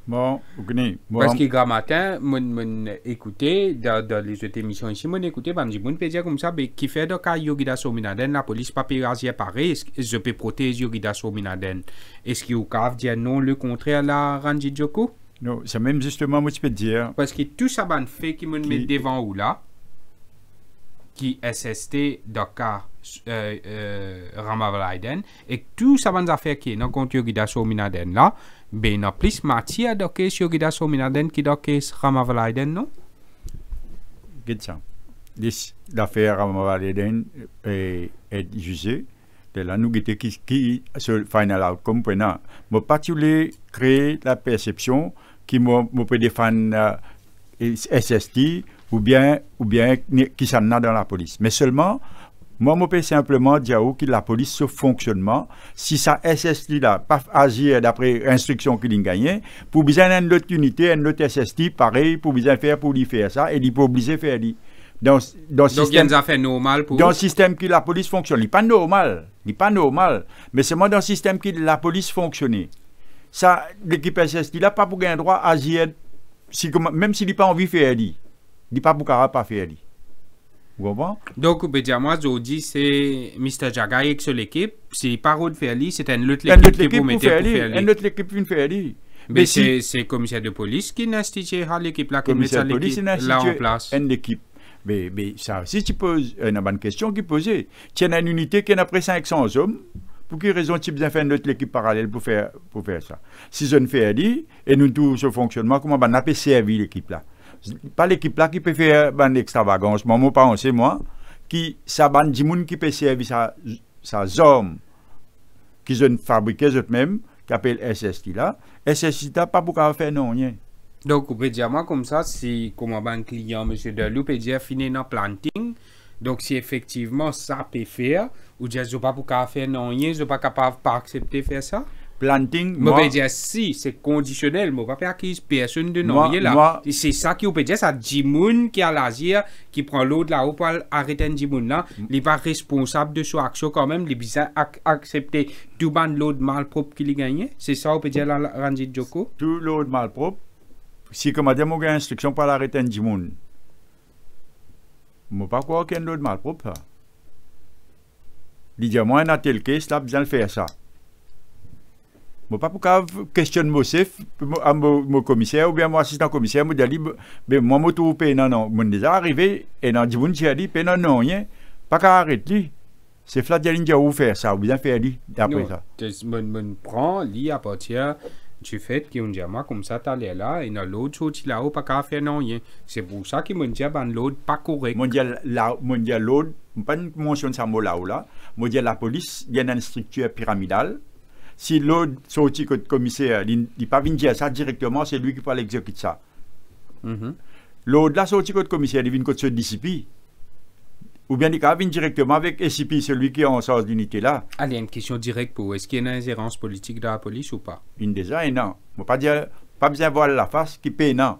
Bon, vous connaissez. Parce que grand matin, mon écouté dans les autres émissions ici, mon écouté, ben mon peut dire comme ça, mais qui fait de cas Yogida Sominaden, la police pas peut agir pareil, est-ce que je peux protéger Yogida Sominaden? Est-ce qu'il peut dire non le contraire la Ranjit Joko? Non, c'est même justement moi je peux dire. Parce que tout ça ben fait qui me met devant ou là, qui SST dans cas Ramavalaiden, et tout ça ben affaire qui est dans contre Yogida Sominaden là. Ben, il y a plus matière de ce Yogida Sominaden qui de ce Ramavalaiden, non? Qu'est-ce que ça? L'affaire Ramavalaiden est jugée. De là, nous avons qui ce final outcome, je pas créer la perception qui m'a défendre SST ou bien qui s'en a dans la police. Mais seulement, moi, je peux simplement dire que la police, ce fonctionnement, si ça SST là, pas agir d'après instruction qu'il a gagné, pour besoin d'une autre unité, une autre SST, pareil, pour besoin faire pour lui faire ça, et il peut obliger faire lui. Donc, il y a des affaires normales pour. Dans le système que la police fonctionne, il n'est pas normal. Il n'est pas normal. Mais c'est moi dans le système que la police fonctionne. Ça, l'équipe SST là, pas pour gagner droit à agir, même s'il n'a pas envie de faire lui. Il n'a pas pour pas faire lui. Vous comprenez? Donc, vous pouvez dire, moi, je dis, c'est Mr. Jagay qui est l'équipe. Si pas de faire lui, c'est une autre équipe qui vous mettez pour faire lui. Une autre équipe qui fait lui. Mais c'est le commissaire de police qui n'a institué l'équipe là, qui met l'équipe là en place. Une équipe. Mais ça aussi, tu poses une bonne question qui posée. Tu as une unité qui a près 500 hommes. Pour quelle raison tu as besoin de faire une autre équipe parallèle pour faire ça? Si je ne fais rien, et nous tous ce fonctionnement, comment on a servi l'équipe là? Pas l'équipe là qui peut faire une extravagance. Moi, moi, qui ça ban du monde qui peut servir sa zone qui ont fabriqué eux-mêmes, qui appelle SST là. SST là, pas pour faire non rien. Donc, vous pouvez dire moi comme ça, si comme un client, M. Delou, peut dire fini dans planting. Donc, si effectivement ça peut faire, ou dire je ne pas pour faire non rien, je ne suis pas capable de accepter faire ça. Planting, moi, je peux dire si c'est conditionnel, je ne pas faire acquise personne de non rien là. C'est ça qui peut dire, ça dit moun qui a l'azir, qui prend l'eau de là-haut pour arrêter un moun là, il n'est pas responsable de son action quand même, il est bien accepter tout ban l'eau de malpropre qu'il a gagné. C'est ça, on peut dire la Ranjit Joko. Tout l'eau de malpropre. Si comme madame a une instruction pour l'arrêter un moun, je ne pas croire qu'il y a une autre malpropre. Il dit moi dans tel cas, là besoin de faire ça. Je ne pas pour questionner mon commissaire ou bien mon assistant commissaire, je dis moi je trouve que non, je déjà arrivé et dans du monde j'ai dit non rien, pas qu'à arrêter. C'est flat de où faire ça, ou bien faire lui d'après ça. Je prends lui à partir du fait qu'il y a moi comme ça t'allais là et dans l'autre chose là-haut pas qu'à faire non rien. C'est pour ça qu'il me dit l'autre pas correct. Mon dit l'autre, pas une mention de ça mot là. Mon dit la police, il y a une structure pyramidale. Si l'autre sorti que le commissaire, il n'est pas venu dire ça directement, c'est lui qui peut l'exécuter ça. L'autre là sorti que le commissaire, il vient que se discipline. Ou bien il va venir directement avec SCP, celui qui est en charge d'unité là. Ah, il y a une question directe pour est-ce qu'il y a une ingérence politique dans la police ou pas? Une déjà, non. Je ne pas dire, pas besoin de voir la face qui paye non.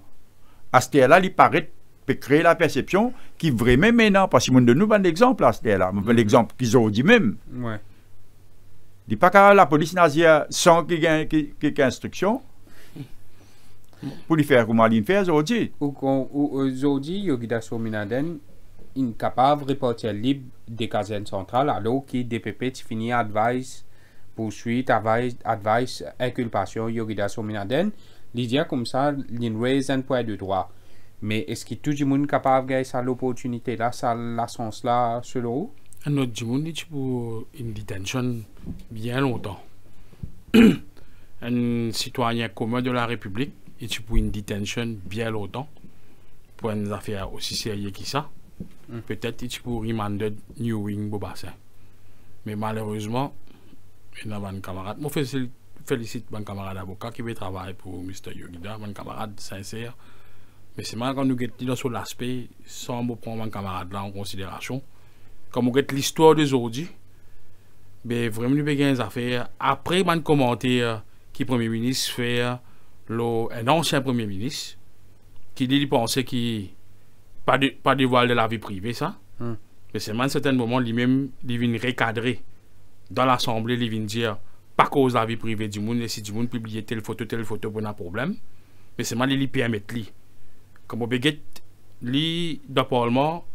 À ce là il paraît peut créer la perception qui vraiment maintenant, parce que de nous un exemple à ce là l'exemple qu'ils ont dit même. Ouais. Il pas que la police n'a sans qu'il y ait instruction pour lui faire comment il fait aujourd'hui. Ou aujourd'hui, Yogida Sominaden incapable de reporter libre des casernes centrales alors que DPP finit advice poursuite advice inculpation Yogida Sominaden l'idée comme ça il raise un point de droit mais est-ce que tout le monde est capable de gagner l'opportunité là ça la sens là selon vous? Un autre monde est pour une détention bien longtemps. Un citoyen commun de la République est pour une détention bien longtemps pour une affaire aussi sérieuse que ça. Peut-être il pour remanded New Wing Bobassin. Mais malheureusement, il y a un camarade. Moi, je félicite mon camarade avocat qui veut travailler pour Mr. Yogida, mon camarade sincère. Mais c'est mal quand nous avons sur l'aspect, sans prendre mon camarade là en considération. Comme on regarde l'histoire d'aujourd'hui, ben vraiment nous avons des affaires. Après, man commentaire qui Premier ministre fait un ancien Premier ministre qui dit, il pensait qu'il pas de voile de la vie privée, ça. Mais c'est à un certain moment, lui-même, il vient recadrer dans l'Assemblée, il vient dire, pas cause de la vie privée du monde, et si du monde publie telle photo, pour un problème. Mais c'est mal, il permettre lui. Comme au béguet, lui, dans le Parlement,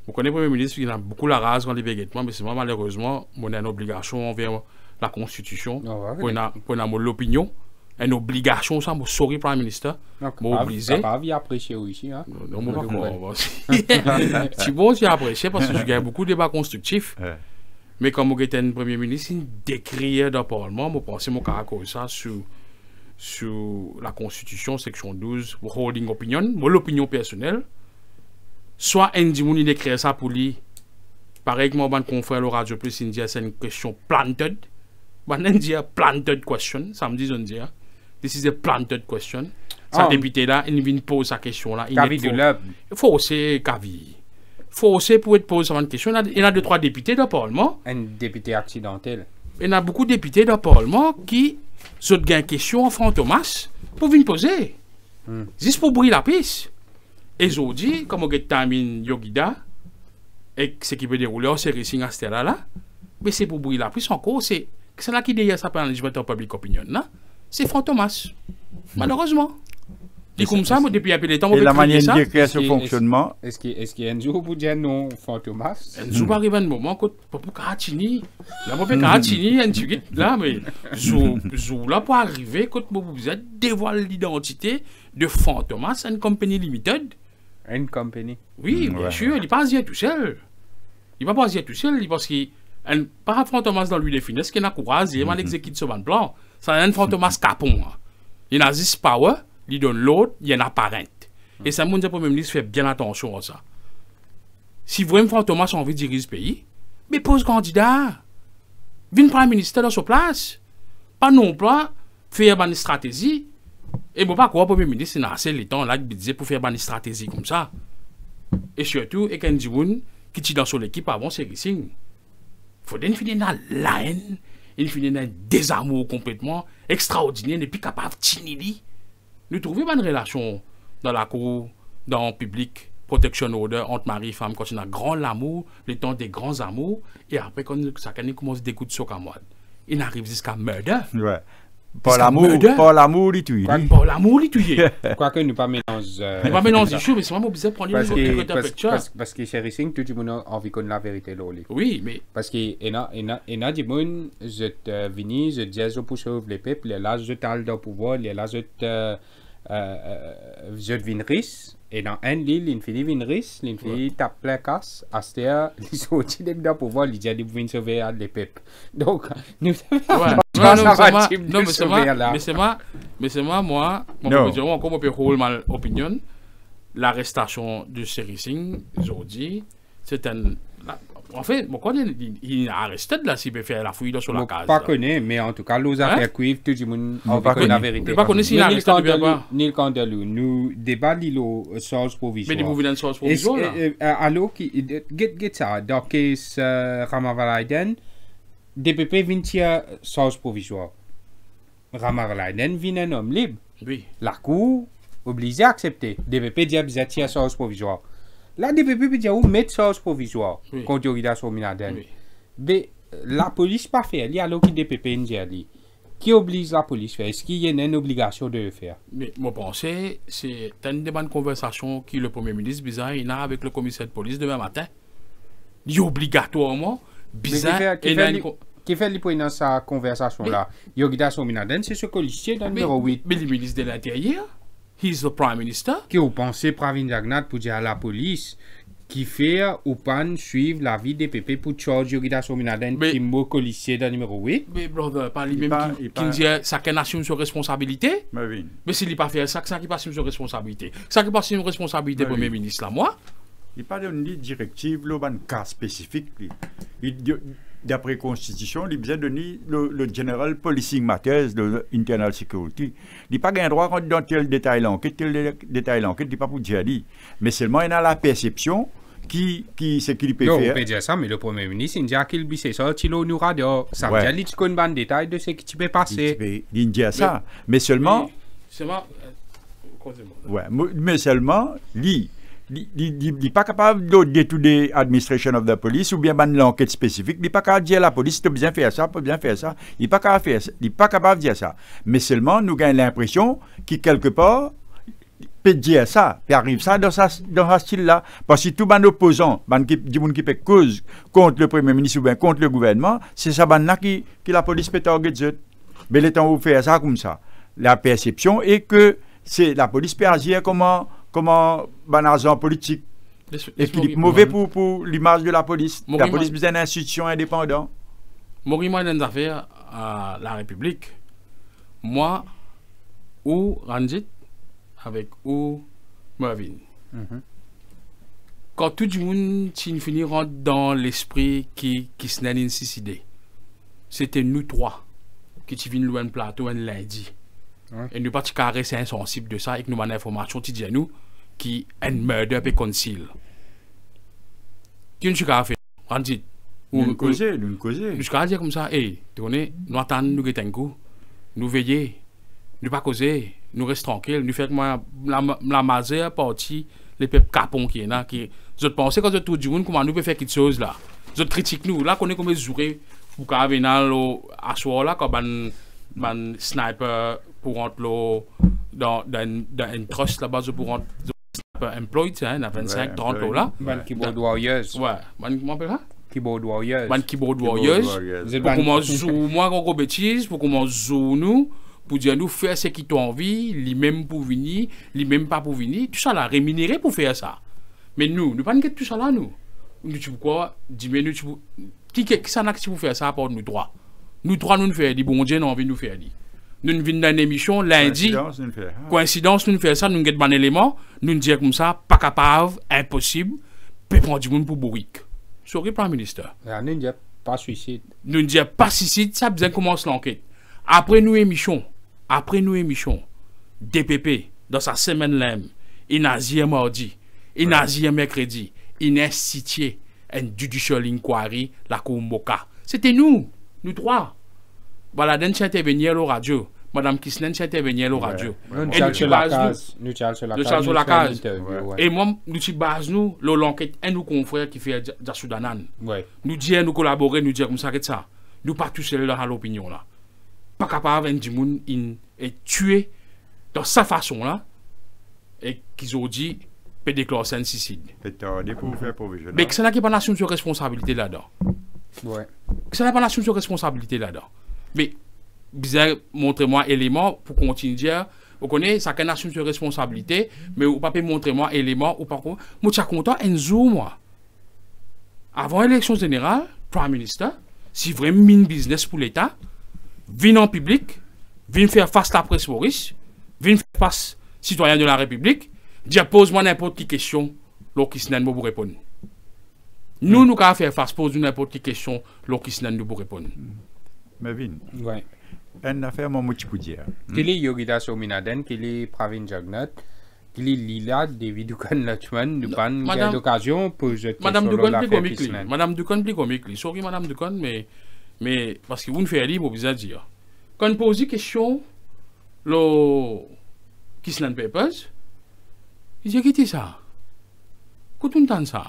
vous connaissez le Premier ministre, il a beaucoup la race dans les béguettements, mais c'est malheureusement, on a une obligation envers la Constitution, pour l'opinion. Une obligation, ça, je suis Prime Minister. Moi, obligé. Pas apprécié ici. Hein? Non, moi, pas. C'est bon, j'ai apprécié parce que je gagne beaucoup de débats constructifs. Mais comme vous êtes un Premier ministre, il décrit dans le Parlement, je pense que mon caractère ça sur la Constitution, section 12, holding opinion, l'opinion personnelle. Soit un dit, il décrit ça pour lui. Pareil que mon confrère, le Radio Plus, il dit c'est une question planted. On dit planted question, ça me dit, on dit. This is a planted question. Ça député là, il vient poser sa question là. Il faut aussi Kavi. Faut aussi pour être poser une question. Il y a 2-3 députés dans le Parlement. Un député accidentel. Il y a beaucoup de députés dans le Parlement qui ont une question en Fantomas pour venir poser. Juste pour briller la piste. Et ils ont dit, comme on a terminé Yogida, et ce qui peut dérouler en série à ce là, mais c'est pour briller la piste encore. C'est là qui d'ailleurs s'appelle en public opinion. C'est Fantomas. Malheureusement. Et comme ça, depuis un peu de temps, et la manière de décrire ce fonctionnement. Est-ce qu'il y a un jour pour dire non, Fantomas? Un jour arrive un moment, quand pour Karatini, là, pour Karatini, un petit là, mais jour là, pour arriver, quand vous êtes dévoile l'identité de Fantomas and Company Limited. Une compagnie? Oui, bien sûr, il n'est pas assis tout seul. Il ne va pas assis tout seul, parce qu'il n'y a pas Fantomas dans lui de finesse, qui n'a courage, il va l'exécuter sur le plan. Ça a un Fantomas capon. Il y a Zis Power. Il donne l'autre, il y en a apparente. Et ça, mon Premier ministre fait bien attention à ça. Si vraiment Fantomas a envie de diriger ce pays, mais pose candidat. Viens Premier ministre dans sa place. Pas non plus faire une stratégie. Et bon, pas quoi, Premier ministre, il a assez le temps là pour faire une stratégie comme ça. Et surtout, et quand on qui est dans son équipe avant, c'est Racing. Il faut finir dans la haine, il finit dans un désamour complètement extraordinaire, et puis capable de tenir. Nous trouvons une relation dans la cour, dans le public, protection order entre mari et femme, quand on a grand l'amour, le temps des grands amours, et après, quand ça commence à découdre sur Kamwad, il arrive jusqu'à murder. Ouais. Par l'amour, il tue. Par l'amour, il tue. Quoique nous pas mélanger. Nous pas mélanger les choses, mais c'est vraiment bizarre de prendre une parce que chez Racing, tout le monde a envie qu'on la vérité. Oui, mais. Parce qu'il y a des gens, je viens, je dis, je pousse les peuples, là, je t'aille dans le pouvoir, là, je viens riche. Et dans un lit, il finit une riche, il finit tape plein casse, à ce temps, il sortit de dans le pouvoir, il dit, il vient sauver les peuples. Donc, nous mais c'est moi, encore un peu rôle mal opinion, l'arrestation de Racing, aujourd'hui, c'est un. En fait, pourquoi il a arrêté de là s'il peut faire la fouille sur la case? Je ne connais pas, mais en tout cas, les affaires cuivres, tout le monde a vu la vérité. Je ne connais pas s'il a arrêté de pas. Neil Candelou, nous débattons les sources provisoires. Mais vous venez de sources provisoires? Alors, get ça, dans le cas Ramavalaiden, DPP vient de sources provisoires. Ramavalaiden vient un homme libre. Oui. La Cour obligée à accepter. DPP dit qu'il y a sources provisoires. La DPP peut dire mettre source provisoire contre Yorida Sominaden. Mais la police pas fait. Il y a l'autre DPP qui oblige la police à faire. Est-ce qu'il y a une obligation de le faire? Mais moi pense c'est une bonne conversation que le Premier ministre bizarre il a avec le commissaire de police demain matin. Il est obligatoirement bizarre. Qui fait dans sa conversation là? Yorida Sominaden c'est ce policier dans le numéro 8. Mais le ministre de l'Intérieur? He's the Prime Minister. Que vous pensez, Pravin Jagnat, pour dire à la police qui fait ou pas suivre la vie des PP pour charger Yorida Sominaden qui est policier dans le numéro 8? Mais, brother, pas lui-même qui dit ça qu'il assume ses responsabilités. Mais s'il n'est pas fait ça, qui assume ses responsabilités. Ça qui assume ses responsabilités, Premier ministre, là, moi. Il pas donne une directive, un cas spécifique. D'après la Constitution, il a donné le General Policing Matters de Internal Security. Il n'a pas un droit dans tel détail l'enquête, il n'est pas pour dire. Mais seulement il a la perception qui c'est qui peut Non, on faire. peut dire ça, mais le Premier ministre, il dit qu'il c'est sorti l'eau nous radio. Ça veut Ouais. dire qu'il connaît un détail de ce qui peut passer. Il dit ça. Mais seulement, Seulement, ouais, mais seulement, il n'est pas capable de détourner l'administration of the police ou bien l'enquête spécifique. Il n'est pas capable de dire à la police, tu peux bien faire ça, peut bien faire ça. Il n'est pas capable de faire ça. Il n'est pas capable de dire ça. Mais seulement, nous avons l'impression qu'il, quelque part, peut dire ça, puis arrive ça dans ce style-là. Parce que tout le opposant, qui fait cause contre le Premier ministre ou bien contre le gouvernement, c'est ça là qui la police peut targeter. Mais le temps où faire ça comme ça, la perception est que c'est la police peut agir comme un agent politique. Et qui est mauvais pour l'image de la police. La police besoin d'une institution indépendante. Morima dans les affaires à la République, moi, ou Ranjit, avec ou Mervyn. Quand tout le monde finit rentre dans l'esprit qui se n'a décidé, c'était nous trois qui venons louer un plateau un lundi. Et nous pas carré c'est insensible de ça et que nous avons l'information qui dit à nous qui un murder peut conceal. Qui nous a fait Ranjit. Nous causer. Jusqu'à dire comme ça, hey, nous attendons, nous guettons un coup, nous veiller, nous pas causer, nous restons tranquilles, nous faisons la majeure partie, les peuples capons qui est là, qui, je pense que tout le monde, comment nous pouvons faire quelque chose là. Je critique nous, là, qu'on est comme jouer pour qu'on vienne à soir là, comme un sniper pour rentrer dans un trust là-bas, pour rentrer sniper employed, hein, à 25, 30 euros là. Man keyboard warriors. Ouais, comment on appelle ça? Keyboard warriors. Man keyboard warriors. Pour commencer, moi, qu'on bêtise, pour commencer, nous, pour dire nous faire ce qui t'ont envie, les mêmes pour venir, les mêmes pas pour venir, tout ça là, rémunéré pour faire ça. Mais nous pas de tout ça là, nous. Nous, tu quoi, 10 minutes, qui ça n'a que pour faire ça, à part nous trois. Nous trois, nous faisons des bon Dieu, nous envie de nous faire. Nous venons dans une émission lundi. Coïncidence, nous faisons ça, nous avons un élément, nous disons comme ça, pas capable, impossible, peut prendre du monde pour bourrique. Sorry, Prime Minister. Nous ne disons pas suicide. Nous ne disons pas suicide, ça besoin commence l'enquête. Après nous émission, DPP, dans sa semaine lème, il a dit mardi, il a dit mercredi, il a cité un judicial inquiry, la Cour Moka. C'était nous trois. Voilà, nous avons intervenu à la radio. Madame Kisnen s'est intervenue à la radio. Nous sommes sur la case. Et moi, nous sommes base nous, l'enquête, un de nos confrères qui fait de Soudanan. Nous disons, nous collaborer, nous disons comme ça, ça. Nous pas tous seuls dans l'opinion là. Pas capable de monde est tué dans sa façon là. Et qu'ils ont dit, peut déclarer un suicide. Mais que ça n'a pas l'assume sur responsabilité là-dedans. Que ça n'a pas l'assume sur responsabilité là-dedans. Mais bizarre, montrez-moi élément pour continuer à dire, vous connaissez, ça n'a assume sur responsabilité, mais vous ne pouvez pas montrer moi élément ou pas. Moi, je suis content, un jour, moi. Avant l'élection générale, Prime Minister, si vraiment une business pour l'État, vient en public, vient faire face à la presse Maurice, vient faire face citoyen de la République, dire pose-moi n'importe quelle question, l'autre qui se n'a pas pour répondre. Nous, nous allons faire face, pose n'importe quelle question, l'autre qui se n'a pas pour répondre. Mervyn. Oui. Une affaire, moi, je peux dire. Qu'il est Yogita Sominaden, qu'il est Pravin Jagnat, qu'il est Lila, David Dukan Lachman, nous avons l'occasion pour jeter Madame sur Dukan, l'affaire plus comique. Madame Dukan, plus comique. Sorry, Madame Dukan, mais parce que vous ne faites rien, vous besoin dire. Quand on pose une question, le Kisland Papers, il dit qui est ça? Quand on entend ça?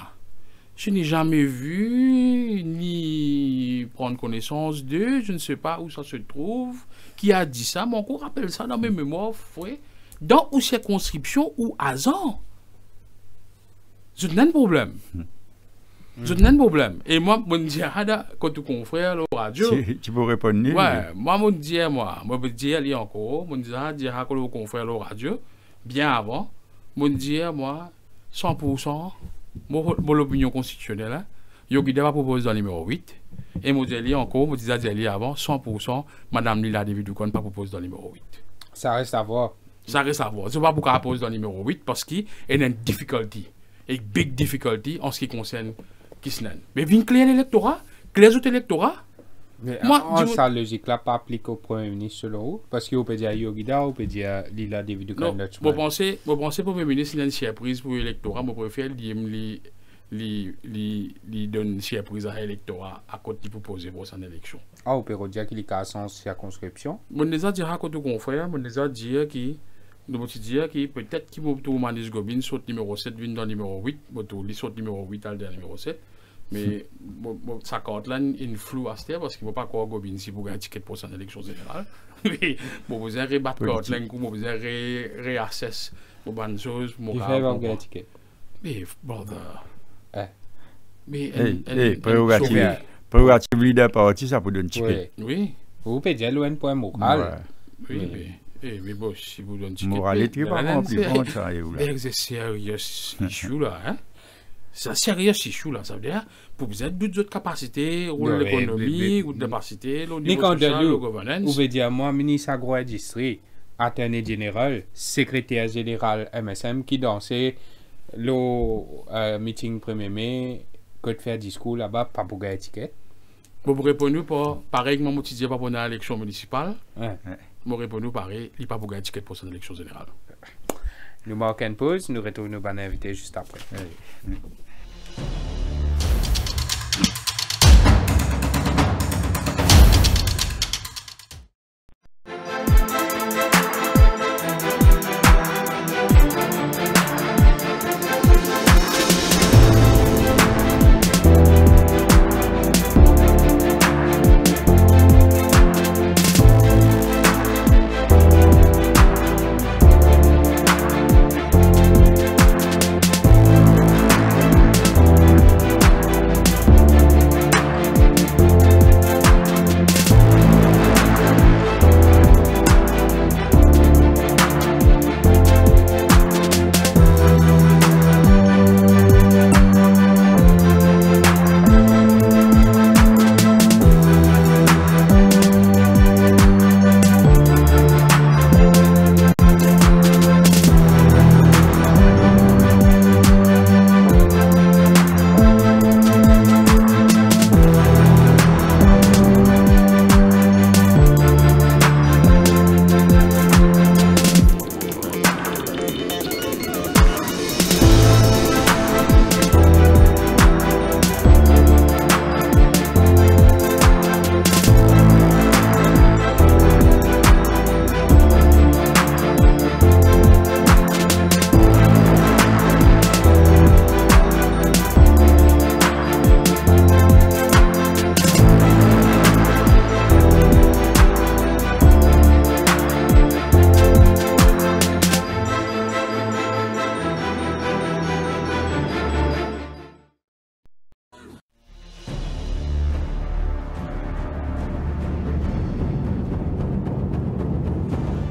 Je n'ai jamais vu ni prendre connaissance d'eux, je ne sais pas où ça se trouve, qui a dit ça, mais on rappelle ça dans mes mémoires, frère, dans une circonscription ou hasard. Je n'ai pas de problème. Je n'ai pas de problème. Et moi, je me dis, quand tu confrère la radio. Tu peux répondre. Ouais, moi, je me dis, je me dis, il y a encore, je me dis, quand tu confrère la radio, bien avant, je me dis, moi, 100%. Mon opinion constitutionnelle, Yogi Deva propose dans le numéro 8. Et moi, je dis encore, je disais avant, 100%, Madame Lila David Ducon pas propose dans le numéro 8. Ça reste à voir. Ça reste à voir. Je ne sais pas pourquoi elle propose dans le numéro 8, parce qu'il y a une difficulté. Et big difficulty en ce qui concerne Kisnen. Mais vient clair l'électorat, clair tout électorat. Mais moi, ça logique-là pas applique au Premier ministre selon vous, parce qu'on peut dire Yogida, on peut dire Lila David Dukan. Vous pensez, Premier ministre, il y a une surprise pour l'électorat, je préfère il donne surprise à l'électorat à côté pour poser pour son élection. Ah, on peut dire qu'il y a son circonscription. Mon déjà dire à côté confrère, mon déjà dire qui nous dire qui peut-être qui va tout Manis Gobin saute numéro 7 vient dans numéro 8, il saute numéro 8 à numéro 7. Mais sa carte là une flou à ce parce qu'il ne va pas encore Gobin si pour gagner un ticket pour son élection générale. Mais vous avez rebattre carte là, vous avez réassess pour bonne chose pour il fait gagner un ticket. Mais brother. Mais prérogative leader parti ça pour donner ticket. Oui. Vous pouvez dire loin point moral. Oui, mais bon, si vous donnez ticket. Moralité pas rempli bon ça c'est sérieux issue là, hein. C'est sérieux issue là, ça veut dire pour vous êtes d'autres capacités, ou l'économie, ou de capacité, le niveau social, le gouvernance. Vous pouvez dire moi ministre agro-industrie, attorney général, secrétaire général MSM qui dansait le meeting 1er mai, que de faire discours là-bas, pas pour gagner ticket. Vous répondez pas, pareil que mon motivé pas pour l'élection municipale. Vous répondez pareil, il n'y a pas pour gagner ticket pour son élection générale. Nous marquons une pause, nous retournons à l'invité juste après.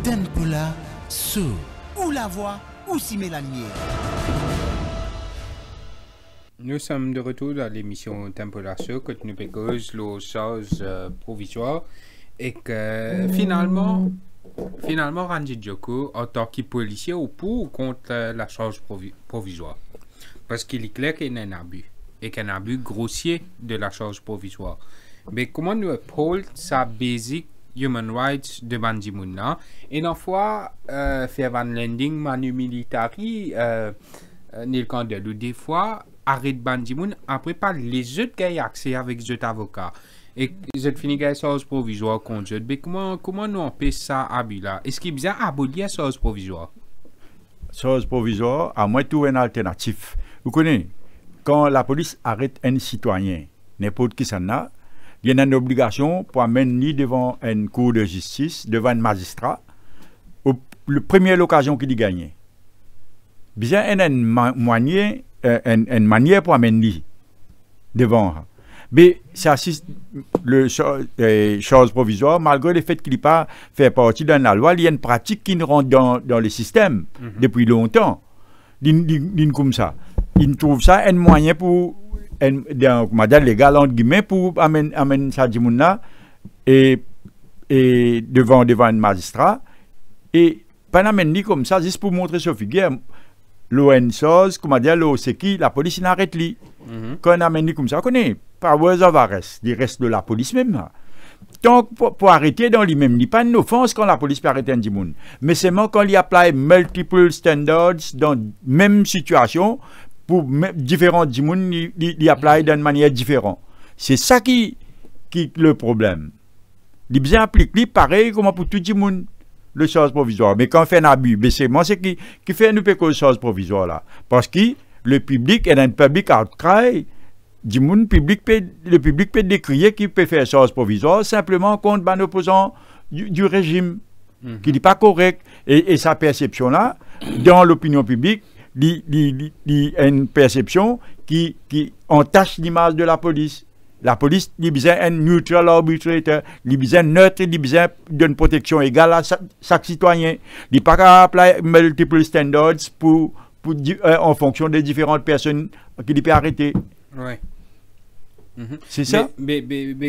Tempula, sous, ou la voix, ou s'y met la lumière. Nous sommes de retour dans l'émission Tempula Show que nous cause les choses provisoires et que finalement Randy Djoko en tant que policier ou pour ou contre la charge provisoire parce qu'il est clair qu'il y a un abus et qu'il y a un abus grossier de la charge provisoire. Mais comment nous appelons ça basic human rights de Ban Ki-moon là et une fois faire un landing manu militari nil candidat des fois arrête Ban Ki-moon après pas les autres qui ont accès avec les autres avocats et les autres finis avec charge provisoire contre eux. Mais comment nous empêche ça abus là? Est-ce qu'il y a bien abolir charge provisoire? Charge provisoire à moins tout une alternative. Vous connaissez quand la police arrête un citoyen n'importe qui s'en a, il y a une obligation pour amener devant une cour de justice, devant un magistrat, la première occasion qu'il y gagne. Bien, il y a une manière pour amener devant. Mais ça assiste le chose provisoire, malgré le fait qu'il n'est pas fait partie de la loi, il y a une pratique qui rentre dans le système depuis longtemps. Comme ça. Il trouve ça un moyen pour madame légal entre guillemets pour amener ça et devant un magistrat et pas amener comme ça juste pour montrer sa figure l'ONSOS comment dire c'est qui la police n'arrête lui quand on amène comme ça on connaît powers of arrest du reste de la police même donc pour arrêter dans lui-même il n'y a pas une offense quand la police peut arrêter un dimoun mais seulement quand il apply multiple standards dans même situation pour différents dimoun, il apply d'une manière différente. C'est ça qui est le problème. Il bien applique pareil comme pour tout le monde le charge provisoire. Mais quand on fait un abus, c'est moi qui fait une pécole charge provisoire là. Parce que le public est un public outcry. Le public peut décrier qui peut faire charge provisoire simplement contre un opposant du régime qui n'est pas correct. Et sa perception là, dans l'opinion publique, il y a une perception qui entache l'image de la police. La police, il y a besoin d'un neutral arbitrator, il y a besoin neutre, il y a besoin d'une protection égale à chaque citoyen. Il n'y a pas qu'à appliquer multiple standards en fonction des différentes personnes qu'il peut arrêter. Oui. C'est ça? Mais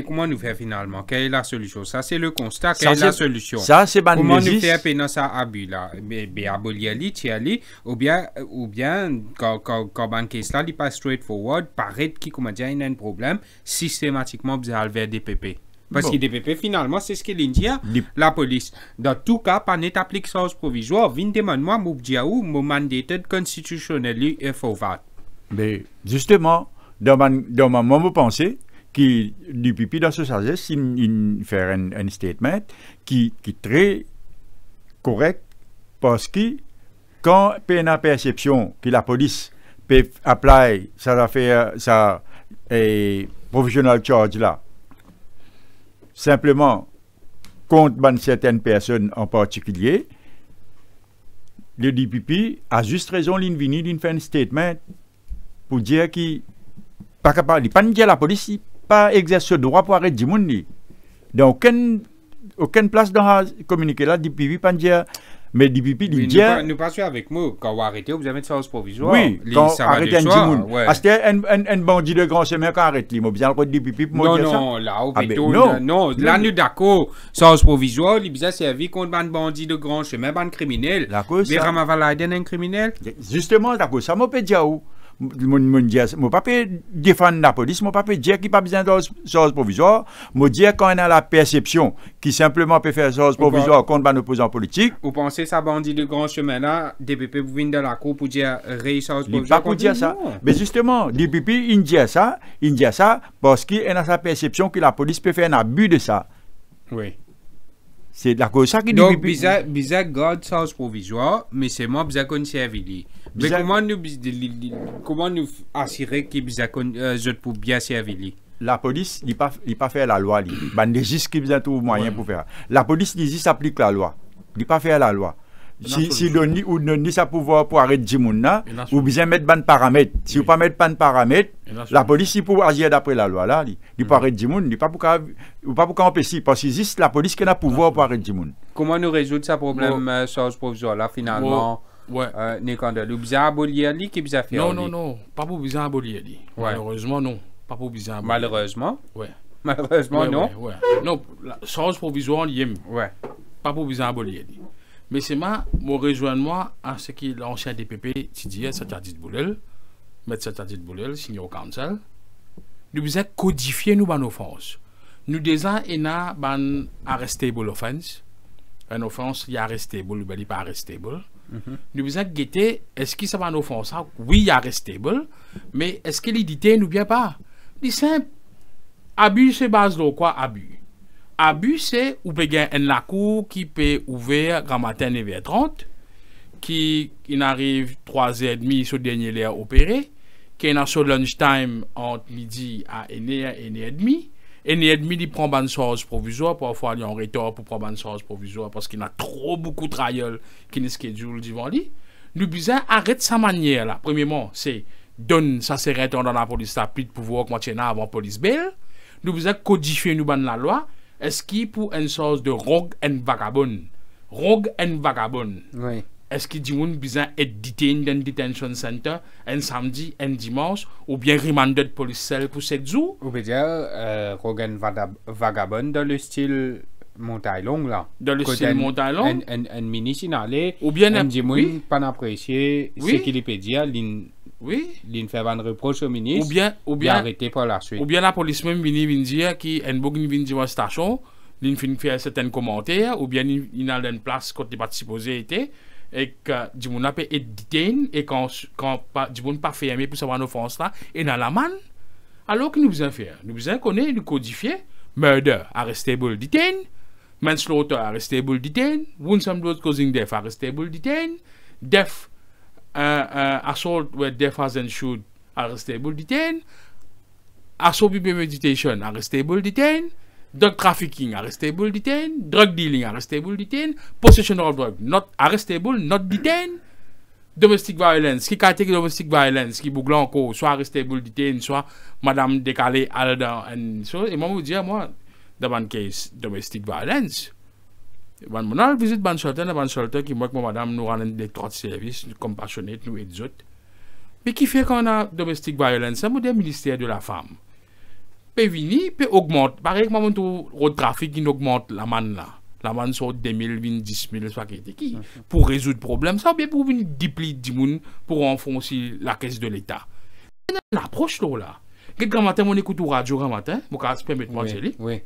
comment nous faire finalement? Quelle est la solution? Ça, c'est le constat. Quelle est la solution? Ça, c'est comment nous faire pénal ça abus là? Mais abolir ou bien quand ban case là, il pas straightforward, paraît qui comment dire il y a un problème systématiquement besoin vers DPP. Parce que DPP finalement c'est ce qu'il dit la police. Dans tout cas, pas net applique charge provisoire, vient demande-moi mon diaou mon mandated constitutionnally et forward. Mais justement dans ma pensée, qui du pipi dans ce sagesse, il fait un statement qui est très correct parce que quand il y a une perception que la police peut appliquer ça provisional charge là, simplement contre certaines personnes en particulier, le DPP a juste raison, il fait un statement pour dire qu'il pas capable, pas dire la police pas exerce ce droit pour arrêter du monde. Donc aucune place dans la communiqué là DPP pas dire mais DPP dit nous passons avec moi quand vous arrêtez vous avez une charge provisoire. Oui, quand arrêter du monde. Parce que un bandit de grand chemin quand arrête lui, bien le DPP pour moi dire ça. Non, là au béton non, là nous d'accord, charge provisoire, il bien servi contre un bandit de grand chemin, un criminel. Mais Ramavalaiden un criminel. Justement d'accord, ça m'a peut dire où je pas défendre la police, je pas dire qu'il n'y a pas besoin de chose provisoire, je dire quand on a la perception qui simplement peut faire chose provisoire contre un opposant politique. Vous pensez que ça bandit de grand chemin là, DPP vous vient dans la cour pour dire chose provisoire? Pas pour dire ça. Mais justement, DPP il dit ça parce qu'il a sa perception que la police peut faire un abus de ça. Oui. C'est d'accord ça qui dit. Donc bizarre garde chose provisoire, mais c'est moi bizarre qu'on servi. Mais comment nous assurer que je pour bien servir? La police il pas faire la loi il y juste qui besoin tout moyen pour faire. La police il juste applique la loi. Il pas faire la loi. Si donne ou donne sa pouvoir pour arrêter du monde là ou besoin mettre ban paramètres. Si vous pas mettre ban paramètres, la police il pour agir d'après la loi là, il pas arrêter du monde, il pas pour empêcher parce que juste la police qui a pouvoir pour arrêter du monde. Comment nous résoudre ce problème charge provisoire là finalement? Ouais. Vous besoin abolir qui besoin faire? Non, pas pour besoin abolir. Malheureusement non, pas pour besoin abolir. Malheureusement? Ouais. Malheureusement non. Ouais. Non, la charge provisoire ouais. Pas pour besoin abolir. Mais c'est mon rejoindre à ce qui l'ancien DPP dit c'est-à-dire Boulel, mettre c'est-à-dire Boulel signé au council. Nous besoin codifier nos offenses. Nous déjà a ban arrestable offense. Une offense il est arrestable, il pas arrestable. Nous besoin guetter est-ce que ça va une offense? Oui, il est arrestable, mais est-ce que l'idée nous bien pas? C'est simple. Abus c'est base de quoi abus? Abus c'est ou peut gagner un cour qui peut ouvrir grand matin 9h30 qui arrive 3h30 sur dernier l'air opéré qui est sur lunchtime entre midi à 1h30 il prend une charge provisoire parfois il y a un retard pour prendre une charge provisoire parce qu'il y a trop beaucoup de trials qui ne schedule devant lui. Nous besoin arrête sa manière là. Premièrement c'est donne ça serait dans la police a plus de pouvoir que maintenant avant police belle. Nous besoin codifier nous ban la loi. Est-ce qu'il pour une sorte de rogue and vagabond? Rogue and vagabond. Oui. Est-ce qu'il dit qu'on besoin être detained dans detention center un samedi, un dimanche, ou bien remanded police cell pour 7 jours? Ou peut dire rogue and vagabond dans le style montagne longue là. Dans le style montagne longue? Un mini-sinalé. Ou bien un dimanche pas apprécié ce qu'il peut dire. Oui. Il fait un reproche au ministre. Ou bien arrêté par la suite. Ou bien la police même vient dire qu'il vient dire à la station, il fait certains commentaires, ou bien il a une place quand il n'est pas supposé être, et que du monde a été détenu et quand du monde pas fermé pour savoir nos offense là et dans la manne alors que nous besoin faire nous besoin connaître nous codifier murder arrestable detain manslaughter arrestable detain wounds blood causing death arrestable detain death assault where death has ensued arrestable detain assault by premeditation arrestable detain drug trafficking arrestable detain drug dealing arrestable detain possession of drug not arrestable not detain domestic violence qui caractère domestic violence qui boucle encore soit arrestable detain soit madame décalée à dans et moi vous dire moi dans un case domestic violence mon a visite ban shelter qui moi que madame nous rend des trois services compassionné nous et autres mais qui fait qu'on a domestic violence c'est le ministère de la femme peut venir peut augmente par exemple mon road trafic qui augmente la manne là la manne sur 2000 10 000 soit qui pour résoudre problème ça ou bien pour venir déplier du monde pour enfoncer la caisse de l'état l'approche là grand matin mon écoute radio grand matin mon cas permettre moi oui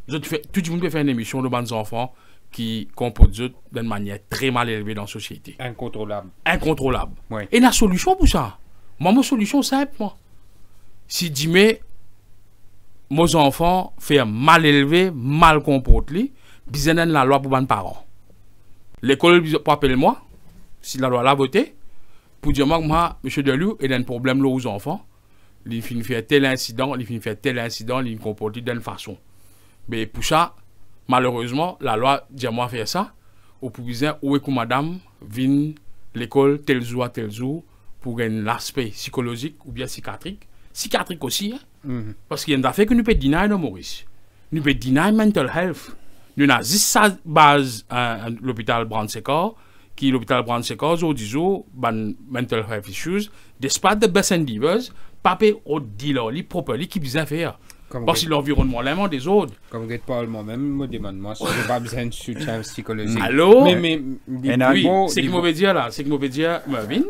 tout le monde peut faire une émission de bons enfants qui composent d'une manière très mal élevée dans la société. Incontrôlable. Oui. Et la solution pour ça, moi, ma solution simple, moi. Si dis mes enfants font mal élevé, mal comportés, besoin de la loi pour les parents. L'école peut appeler moi, si la loi l'a voté, pour dire moi, monsieur Delou, il y a un problème là aux enfants. Il finit faire tel incident, il comporte d'une façon. Mais pour ça, malheureusement, la loi dit moi faire ça. Ou pour dire, où est que madame vient l'école tel jour à tel jour pour un aspect psychologique ou bien psychiatrique. Psychiatrique aussi, hein? Parce qu'il y a des affaires que nous pouvons denier dans Maurice. Nous pouvons denier mental health. Nous avons juste sa base à l'hôpital Brand-Sécor, qui est l'hôpital Brand-Sécor, aujourd'hui, mental health issues, despite the best endeavors, pas au dealer, properly, qui besoin faire. Parce que l'environnement l'aimant des autres. Comme je parle moi-même, me demande moi si je n'ai pas besoin de soutien psychologique. Allô? Mais oui, c'est que je veux dire là, c'est que je veux dire, Mervyn,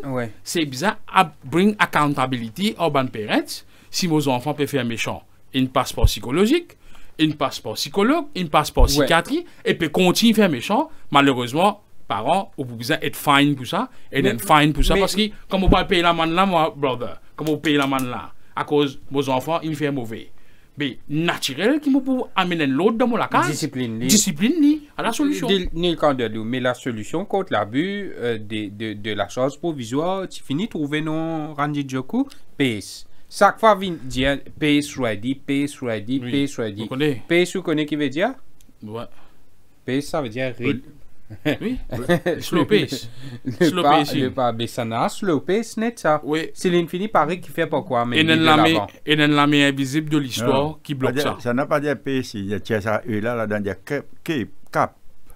c'est bizarre à bring accountability aux parents. Si vos enfants peuvent faire méchant, une passeport psychologique, une passeport psychologue, une passeport psychiatrie, et puis continuer à faire méchant, malheureusement, parents, vous besoin être fine pour ça, et d'être fine pour ça, parce que comme vous ne pouvez pas payer la manne là, moi, brother, comme vous payez la manne là, à cause vos enfants, ils font mauvais. Mais naturel qui peut amener l'autre dans mon case. Discipline à la solution. Mais la solution contre l'abus de la chose provisoire, tu finis de trouver non Randy Joku, PS. Chaque fois, vient dire PS ready. PS, vous connaissez qui veut dire? Ouais. PS, ça veut dire read. Oui, slow pace. Le pas Bessana, slow pace, net ça. Oui. C'est l'infini Paris qui fait pourquoi. Et dans la main invisible de l'histoire qui bloque ça. Ça n'a pas dit pace, il y a ça, et là, il y a cap.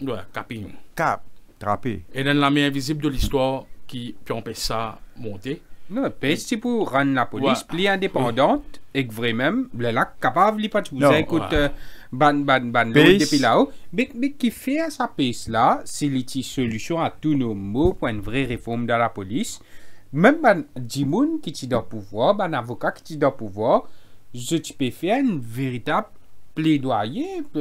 Ouais, capping. Cap, trappé. Et dans la main invisible de l'histoire qui peut empêcher ça monter. Non, pace, c'est pour rendre la police plus indépendante et que vraiment, là, capable, il pas de vous écoute. Ban depuis là-haut. Mais qui fait sa pace là, c'est une solution à tous nos maux pour une vraie réforme dans la police. Même ban Dimoun qui est dans le pouvoir, ban avocat qui est dans le pouvoir, je peux faire une véritable plaidoyer pour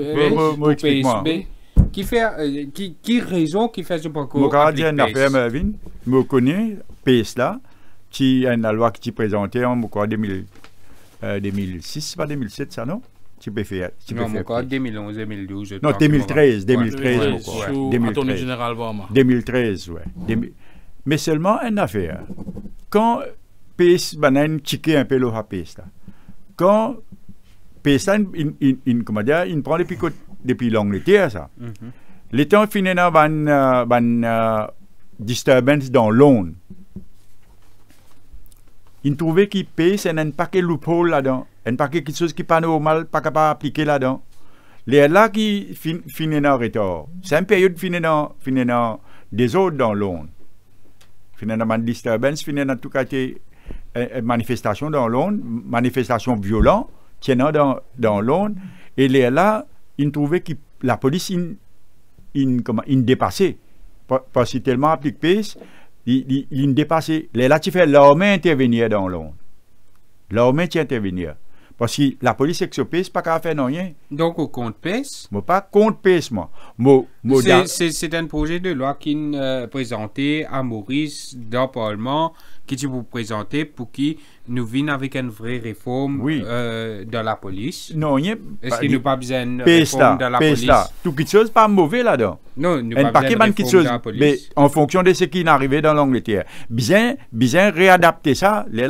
PSB. Qui fait, qui raison qui fait ce parcours. Mon gardien d'affaires Mervyn, me connaît PS là, qui a une loi qui est présentée en 2006, pas 2007 ça non? Tu peux faire. Non, mon cas, 2011, 2012. Non, 2013. 2013, 2013, ouais. Mais seulement une affaire. Quand PS banane chiqué un peu le PS là. Quand PS il prend depuis l'Angleterre ça. L'état finit dans disturbance dans l'onde. Il trouvait qu'il paye, c'est un paquet de loophole là-dedans. Un paquet de choses qui n'est pas normal, pas capable d'appliquer là-dedans. Les là qui finissent dans le retard. C'est une période qui finit dans des autres dans l'onde. Finit dans une disturbance, finit dans tout cas manifestation dans l'onde, manifestation violente, tiennant dans l'onde. Et les là, il trouvait que la police, il dépassait. Parce qu'il tellement applique pace. Il dépassait. Là, tu fais l'armée intervenir dans l'onde. L'armée intervenir. Parce que la police ex-pays, pas qu'à faire rien. Donc, au compte PES, Moi, pas contre PS, moi. c'est un projet de loi qui est présenté à Maurice dans le Parlement, qui tu vous présenter pour qu'il nous vienne avec une vraie réforme Oui. dans la police. Non, rien. Est-ce qu'il n'y a pas besoin de PS réforme dans la police? là. Tout quelque chose pas mauvais là-dedans. Non, nous Un pas paquet besoin de de quelque réforme chose, dans la police. mais en fonction de ce qui est arrivé dans l'Angleterre. Bien réadapter ça. Là,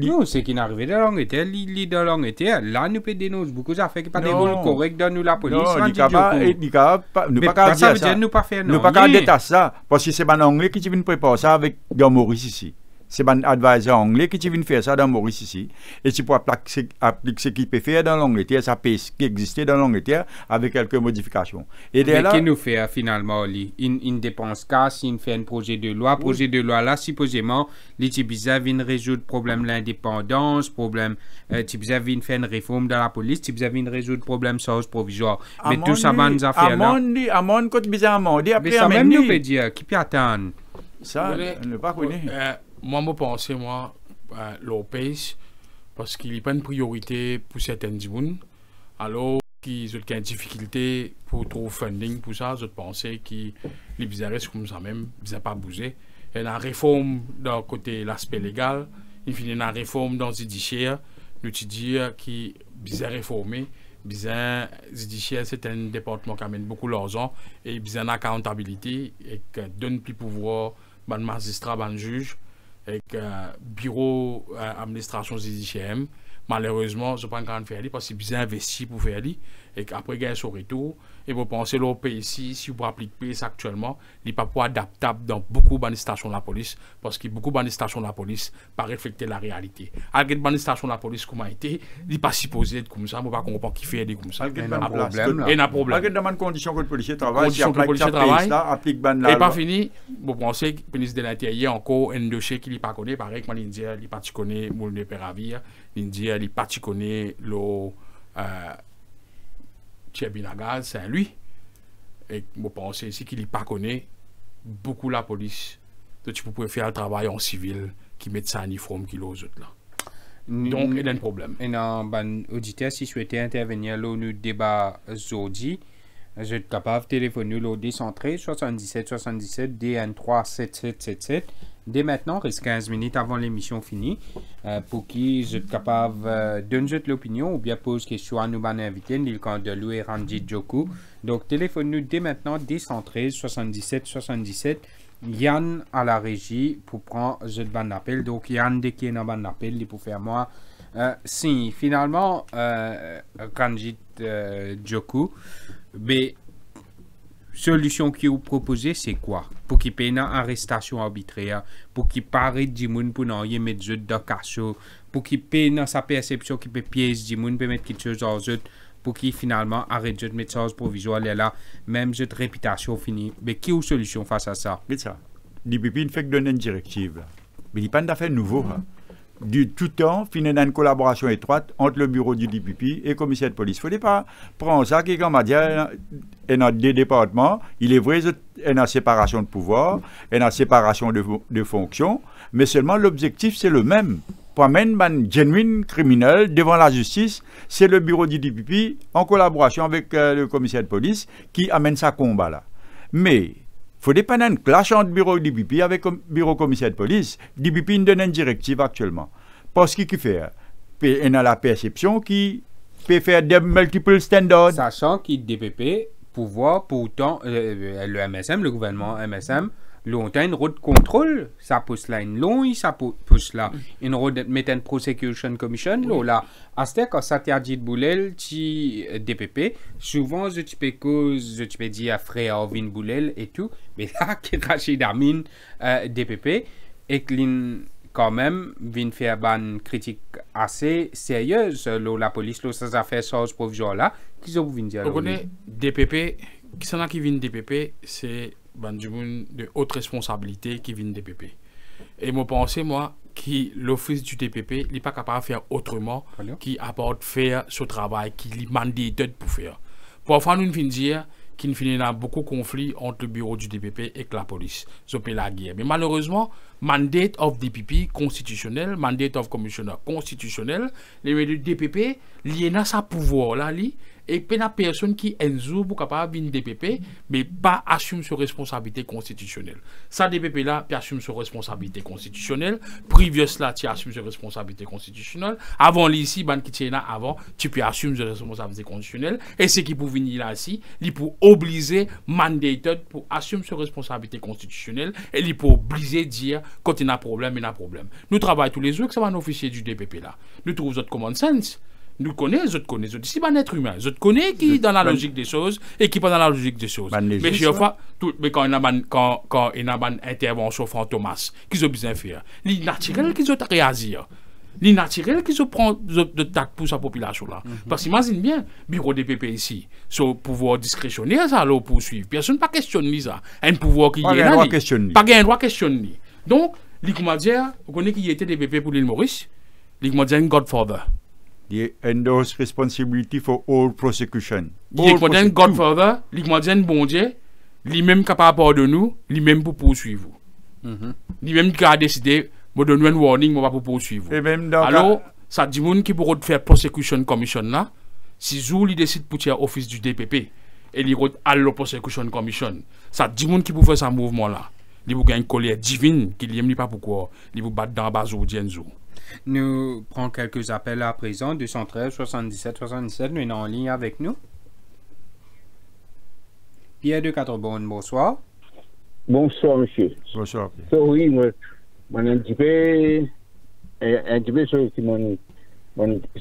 Non, c'est qui est arrivé dans l'Angleterre, dans l'Angleterre, là, nous peut dénoncer beaucoup d'affaires qui ne sont pas des Non. rôles corrects dans nous, la police. non, Randy il capable, Djoko. il capable, nous Mais pas ça dire veut ça. dire nous pas faire Nous non. pas qu'à rien. détacher ça, parce que c'est pas l'anglais qui vient préparer ça avec dans Maurice ici. C'est un advisor anglais qui vient faire ça dans Maurice ici. Et tu peux appliquer ce qu'il peut faire dans l'Angleterre, ça peut exister dans l'Angleterre avec quelques modifications. Et Mais là, qui nous fait finalement une dépense casse, il fait un projet de loi. Projet de loi là, supposément, les Tibisa viennent résoudre le problème de l'indépendance, problème, Tibisa viennent faire une réforme dans la police, Tibisa viennent résoudre le problème sans provisoire. Mais tout ça, bonnes affaires là. Amende, quand bizarre amende, Mais après ça même nous peut amende. dire, qui peut attendre? Ça, on ne pas connaître. Moi, je pense, l'OPES, parce qu'il n'y a pas une priorité pour certaines personnes, alors qu'ils ont une difficulté pour trouver funding pour ça, je pense qu'ils les bizarres comme ça même, ils n'ont pas bougé. Il y a une réforme d'un côté l'aspect légal, il y a une réforme dans le judiciaire, nous te dire qui bizarre réformé. Bizarre, judiciaire, c'est un département qui amène beaucoup d'argent et bizarre accountability et qui donne plus pouvoir aux magistrats, aux juges. Avec bureau administration judiciaire, malheureusement, je ne peux pas faire parce que c'est investi pour faire et qu'après, il y a son retour. Et vous pensez que pays ici, si vous appliquez ça actuellement, il n'est pas adaptable dans beaucoup de stations de la police parce que beaucoup de stations de la police pas refléter la réalité. Alors que les stations de la police, comme a été, il n'est pas supposé être comme ça, je ne comprends pas qui fait des comme ça. Il y a un problème, là. Et un problème. Malgré les conditions que le policier travaille, si Conditions que le policier travaille. applique ban la Et pas loi. fini, vous pensez que le ministre de l'Intérieur encore un dossier qu'il n'est pas connu, pareil que moi, il dit, il n'est pas connu le Péravir, il dit, il n'est pas connu le Tchébinagal, c'est lui. Et vous pensez ici qu'il n'est pas connu beaucoup la police. Donc, tu peux faire le travail en civil qui met ça en uniforme qui l'autre là. Donc, il y a un problème. Et dans ban auditeur, si souhaitez intervenir là, nous débat aujourd'hui, je suis capable de téléphoner au 213 77 77 DN3 7777. Dès maintenant, reste 15 minutes avant l'émission finie, pour qui je suis capable de donner l'opinion ou bien pose question à nos invités, le camp de Louis Randy Djoko. Donc, téléphone-nous dès maintenant 213 77 77. Yann à la régie pour prendre le ban d'appel. Donc, Yann, dès qu'il y a un ban d'appel, il peut faire moi. Si finalement, Randy Djoko, mais solution qui vous proposez, c'est quoi? Pour qu'il paye une arrestation arbitraire, pour qu'il parle du monde pour n'en mettre des dans cachot, pour qu'il paye dans sa perception qu'il peut piège du monde, peut mettre quelque chose dans eux, pour qu'il finalement arrête de mettre ça provisoire là, même cette réputation finie. Mais qui a une solution face à ça? C'est ça. L'IPP ne fait que donner une directive. Mais il n'y a pas d'affaire nouveau. Du tout temps, finir dans une collaboration étroite entre le bureau du DPP et le commissaire de police. Il ne faut pas prendre ça qui, comme on dit, est dans deux départements. Il est vrai, il y a une séparation de pouvoir, il y a une séparation de fonctions, mais seulement l'objectif, c'est le même. Pour amener un genuine criminel devant la justice, c'est le bureau du DPP, en collaboration avec le commissaire de police, qui amène ça combat là. Mais il faut pas un clash entre bureau DPP avec le bureau commissaire de police. DPP nous donne une directive actuellement. Parce qu'il fait, il a la perception qui peut faire des multiple standards. Sachant qu'il DPP, pouvoir, pourtant, le MSM, le gouvernement MSM, longtemps une route de contrôle, ça pousse là, une longue, ça pousse là, une route de mettre une prosecution commission, là, à ce quand ça t'a dit de boulel, qui DPP, souvent, je peux dire frère Orvin Boulel et tout, mais là, qui Rachid Amin, DPP, et que quand même, vient faire une critique assez sérieuse, la police, ça a fait ça provisoire là, qu'ils ont vu dire. Vous connaissez DPP, qui sont là qui viennent DPP, c'est de haute responsabilité qui viennent DPP. Et moi, pense, moi, que l'office du DPP n'est pas capable de faire autrement, qui apporte faire ce travail, qui lui mandate pour faire. Parfois, nous finissons dire qu'il y a beaucoup de conflits entre le bureau du DPP et la police. Ça peut la guerre. Mais malheureusement, mandate of DPP constitutionnel, mandate of commissioner constitutionnel, les DPP, lié à sa pouvoir là, et puis la personne qui est pour capable de DPP, mais pas assume ses responsabilités constitutionnelles. Ça DPP là, puis assume ses responsabilités constitutionnelles. Previous là, tu assumes ses responsabilités constitutionnelles. Avant l'ici, ban qui tient là avant, tu peux assumer ses responsabilités constitutionnelles. Et ce qui pour venir là ici, il pour obliger mandated pour assumer ses responsabilités constitutionnelles et il pour obliger dire quand il y a un problème, il y a un problème. Nous travaillons tous les jours, que ça va un officier du DPP là. Nous trouvons notre common sense. Nous connaissons, c'est pas un être humain. Je connais qui est dans la logique des choses et qui n'est pas dans la logique des choses. Mais chaque fois, quand il y a une intervention fantomas, qu'ils ont besoin de faire, c'est naturel qu'ils ont réagir. C'est naturel qu'ils ont prendre de tact pour sa population là. Parce qu'imagine bien, bureau DPP ici, son pouvoir discrétionnaire, ça l'eau poursuivre. Personne pas questionne ça. Un pouvoir qui est là. Pas un droit questionner. Donc, comment dire, vous connaissez qui était DPP pour l'île Maurice? Comment dire, Godfather. The endorse responsibility for all prosecution. Il est un Godfather, il est un bon Dieu, lui-même capable de nous, lui-même pour poursuivre. Lui-même qui a décidé de donner un warning pour poursuivre. Alors, ça dit qui pourra faire prosecution commission là, si Zou il décide pour tirer office du DPP et il à la prosecution commission, ça dit qui pour faire ce mouvement là. Il vous une colère divine qui n'aime pas pourquoi il vous bat dans la base ou Dienzo. Nous prenons quelques appels à présent, 213 77 77, nous sommes en ligne avec nous. Pierre de Catrebonne, bonsoir. Bonsoir, monsieur. Bonsoir. Oui, moi, un petit peu sur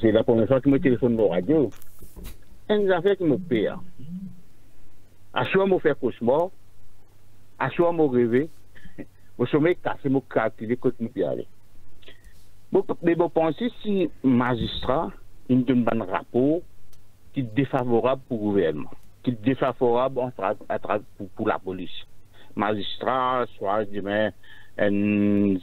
c'est la première fois que je téléphone de la radio. Une affaire qui me paye. À chaque fois, je fais cauchemar. À chaque fois, je rêve. Je sommeil cassé, je calcule quand je peux aller. Mais vous pensez si le magistrat il donne un rapport qui est défavorable pour le gouvernement, qui est défavorable pour la police. Magistrat, soit demain, un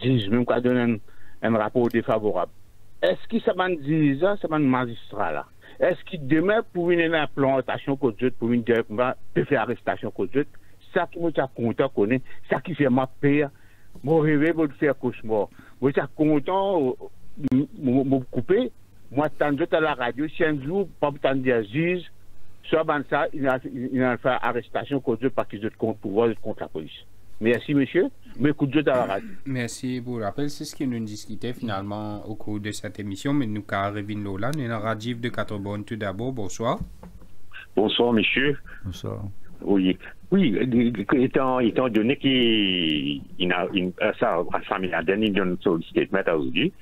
juge même qui donne un rapport défavorable. Est-ce que ça va dire ça, c'est un magistrat là? Est-ce que demain, pour une implantation pour une faire arrestation contre ça qui me content connaît, ça qui fait ma paix, mon rêve de faire cauchemar. Moi, je suis content de me couper. Moi, tant à la radio, si un jour, pas tant de juge, soit ça, il a fait arrestation contre eux parce qu'ils ont pouvoir contre la police. Merci, monsieur. Mais écoute, à la radio. Merci pour le rappel. C'est ce que nous discutions finalement au cours de cette émission. Mais nous, car Revin Lola, nous avons Rajiv de Catrebonne tout d'abord. Bonsoir. Bonsoir, monsieur. Bonsoir. Oui, étant donné qu'il a ça, Osama Bin Laden, il donne son statement aujourd'hui,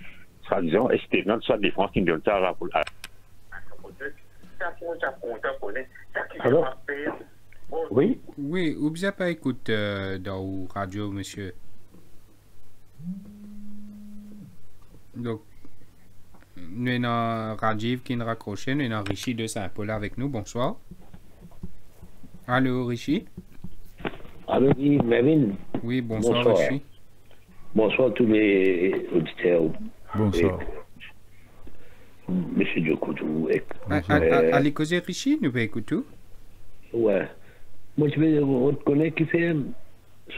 soit disant, un statement, soit défense, il donne ça à la police. Alors? Oui? Oui, vous n'avez pas écouté dans la radio, monsieur. Donc, nous avons Rajiv qui nous raccroche, nous avons Rishi de Saint-Paul avec nous. Bonsoir. Allô, Rishi? Allô, oui, Mervyn. Oui, bonsoir, Rishi. Bonsoir tous les auditeurs. Bonsoir. Monsieur Djokoutou. Allez, causer Rishi, nous pouvons écouter. Ouais. Moi, je vais reconnaître qu'il fait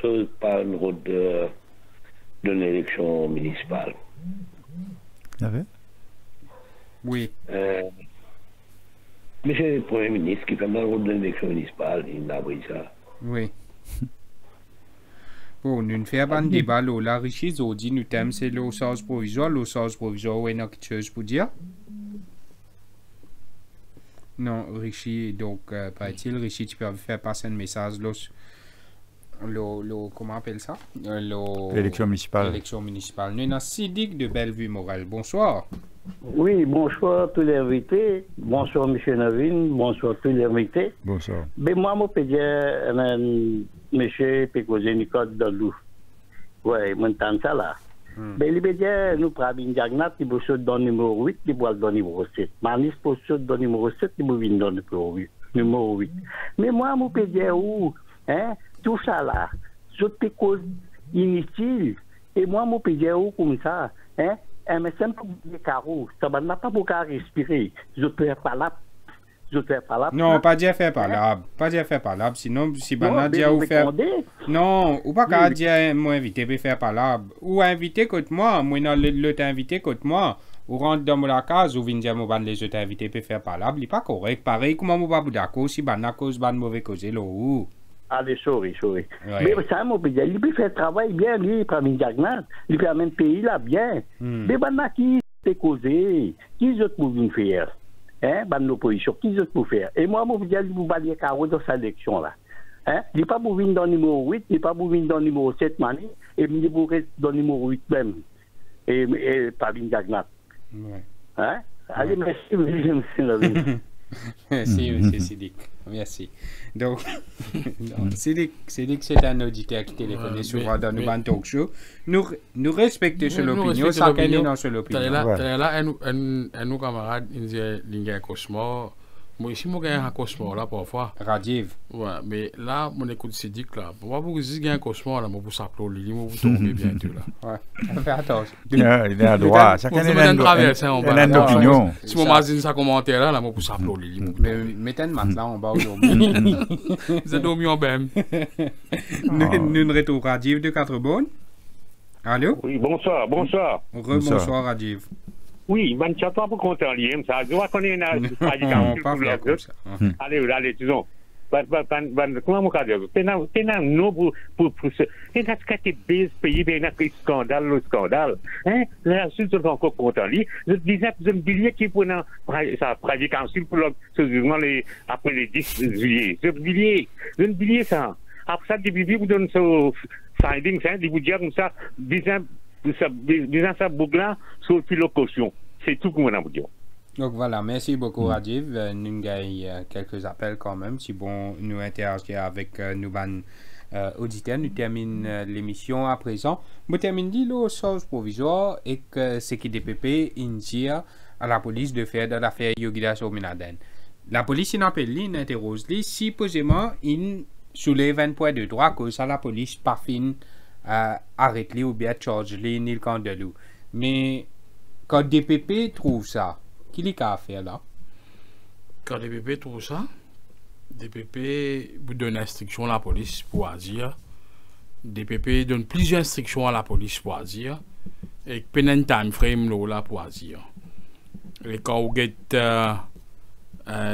chose par une route de l'élection municipale. Oui. Monsieur le Premier ministre qui fait mal route de l'élection municipale, il a pris ça. Oui. Bon, nous ne faisons pas de débat là, Richie, dit nous thème c'est le sens provisoire, ou est quelque chose pour dire? Non, Richie, donc, paraît-il, Richie, tu peux faire passer un message comment on appelle ça? L'élection municipale. L'élection municipale. Nous avons Sidic de Bellevue-Morel. Bonsoir. Oui, bonsoir tous les invités. Bonsoir, M. Navin. Bonsoir tous les invités. Bonsoir. Mais moi, je peux dire, M. Pécosé Nicole Dalou. Oui, je m'entends ça là. Mais il veut dire, nous prenons une diagnose qui peut dans le numéro 8, qui peut dans le numéro 7. Manis pour dans le numéro 7, qui peut venir dans le numéro 8. Mais moi, je peux dire où, hein, tout ça là, c'est des causes inutiles. Et moi, je peux dire où comme ça, hein. Mais c'est un peu des carreaux, ça ne va pas beaucoup respirer. Je ne peux pas là, je fais pas là. Non, pas dire faire parlable. Pas dire faire parlable. Sinon, si Bana dit ou faire. Non, ou pas qu'à dire moi invité pour faire parlable. Ou invité contre moi. Moi, non, l'autre invité contre moi. Ou rentre dans la case ou vient dire moi les autres invités pour faire parlable. Il n'est pas correct. Pareil, comment moi pas d'accord si Bana cause ban mauvais cause là ou. Allez, sorry. Ouais. Mais ça, mon pays, il peut faire travail bien, il prend une diagnose, il peut amener le pays là bien. Mais Bana qui t'est causé, qui autres pour faire? Hein, ban l'opposition, qui autres pour faire? Et moi, mon pays, il vous balayer carreau dans cette élection là. Hein, il n'est pas pour venir dans le numéro 8, il n'est pas pour venir dans le numéro 7 mani, et il est pour rester dans le numéro 8 même. Et pas une diagnose. Ouais. Hein? Allez, merci. Merci, monsieur Sidik. Merci. Donc, Sidik, c'est un auditeur qui téléphone souvent dans nos talk show. Nous respectons sur l'opinion, chacun est dans son opinion. Là, un camarade, il dit qu'il y a un cosmos. Moi, ici, moi, j'ai un cosmos là, parfois. Rajiv. Ouais, mais là, mon écoute Sidik là. Moi, pour que je dise qu'il y a un cosmos là, moi, pour s'applaudir, moi, pour tomber bientôt là. Ouais, fais attention. Il a droit. Chacun a une opinion. Si mon magazine ça commentaire là, moi, pour s'applaudir. Mettez un matelas en bas aujourd'hui. Vous êtes dormi en BM. Nous retournons Rajiv de 4 bonnes. Allô? Oui, bonsoir. Bonsoir, Rajiv. Oui, je ne suis pas pour compter en lien. Ça, je vois qu'on est pas faire comme ça. Allez, disons. Comment on dire? C'est un nom pour ce. C'est un pays, c'est un scandale. Hein? Là, si je encore compte en lien, je disais, je me disais qu'il faut ça private council pour ce jugement après les 10 juillet. Je me disais ça. Après ça, depuis, vous donnez ce finding, ça, vous dire comme ça, disant ça, bouclant sur le fil caution. C'est tout que vous dire. Donc voilà, merci beaucoup Rajiv. Nous avons quelques appels quand même. Si bon, nous interagir avec nos auditeurs, nous terminons l'émission à présent. Nous terminons le source provisoire et que ce qui DPP injure à la police de faire dans l'affaire Yogida Sominaden. La police il interroge si posément il soulève un point de droit que ça la police pas fin arrête ou bien charge ni le camp de loup. Mais quand DPP trouve ça, qui est à faire là? Quand DPP trouve ça, DPP vous donne instruction à la police pour agir. DPP donne plusieurs instructions à la police pour agir. Et pendant un time frame là pour agir. Et quand vous avez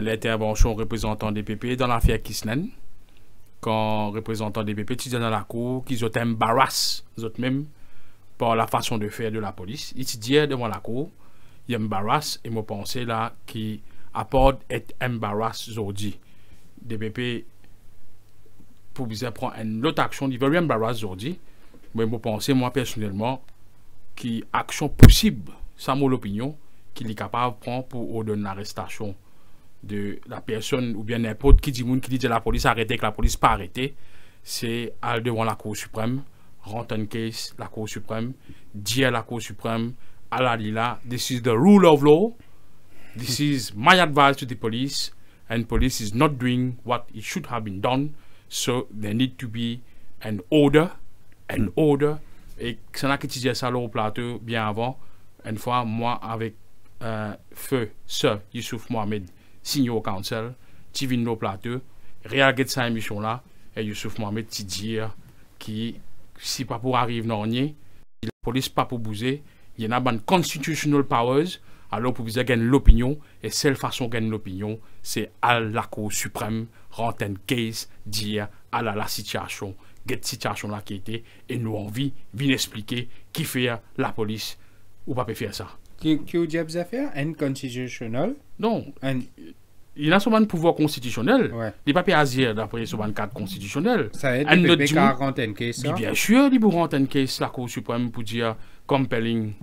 l'intervention représentant DPP dans l'affaire Kisnen, quand représentant DPP dit dans la cour qu'ils ont embarrassé même par la façon de faire de la police, ils disent devant la cour, il embarrasse et moi pensais là qui apporte et embarrasse aujourd'hui. DPP pour vous prendre une autre action, il veut embarrasse aujourd'hui, mais moi pensais moi personnellement qui action possible, ça mon opinion, qu'il est capable de prendre pour ordonner l'arrestation de la personne ou bien n'importe qui dit la police arrêtée que la police pas arrêtée, c'est aller devant la Cour suprême, rendre un case la Cour suprême, dire à la Cour suprême à la lila, this is the rule of law, this is my advice to the police, and police is not doing what it should have been done, so there need to be an order, et c'est là que tu disais ça au plateau bien avant, une fois moi avec feu Sir Youssouf Mohamed signé au council, tu viens au plateau, réagir de cette émission là, et Youssouf Mohamed tu dit qui si pas pour arriver non rien, la police pas pour bouger, il y en a des constitutional powers, alors pour vous gagner l'opinion, et seule façon de gagner l'opinion, c'est à la Cour suprême, rendre un case, dire à la situation, cette situation là qui était, et nous envie, venir expliquer qui fait la police ou pas peut faire ça. Qui vous dit à faire? Inconstitutionnel? Non. Il a souvent un pouvoir constitutionnel. Ouais. Il n'est pas agir d'après souvent le cadre constitutionnel. Ça aide le PPK à rendre une case. Bien sûr, il peut rendre une case la Cour suprême pour dire compelling.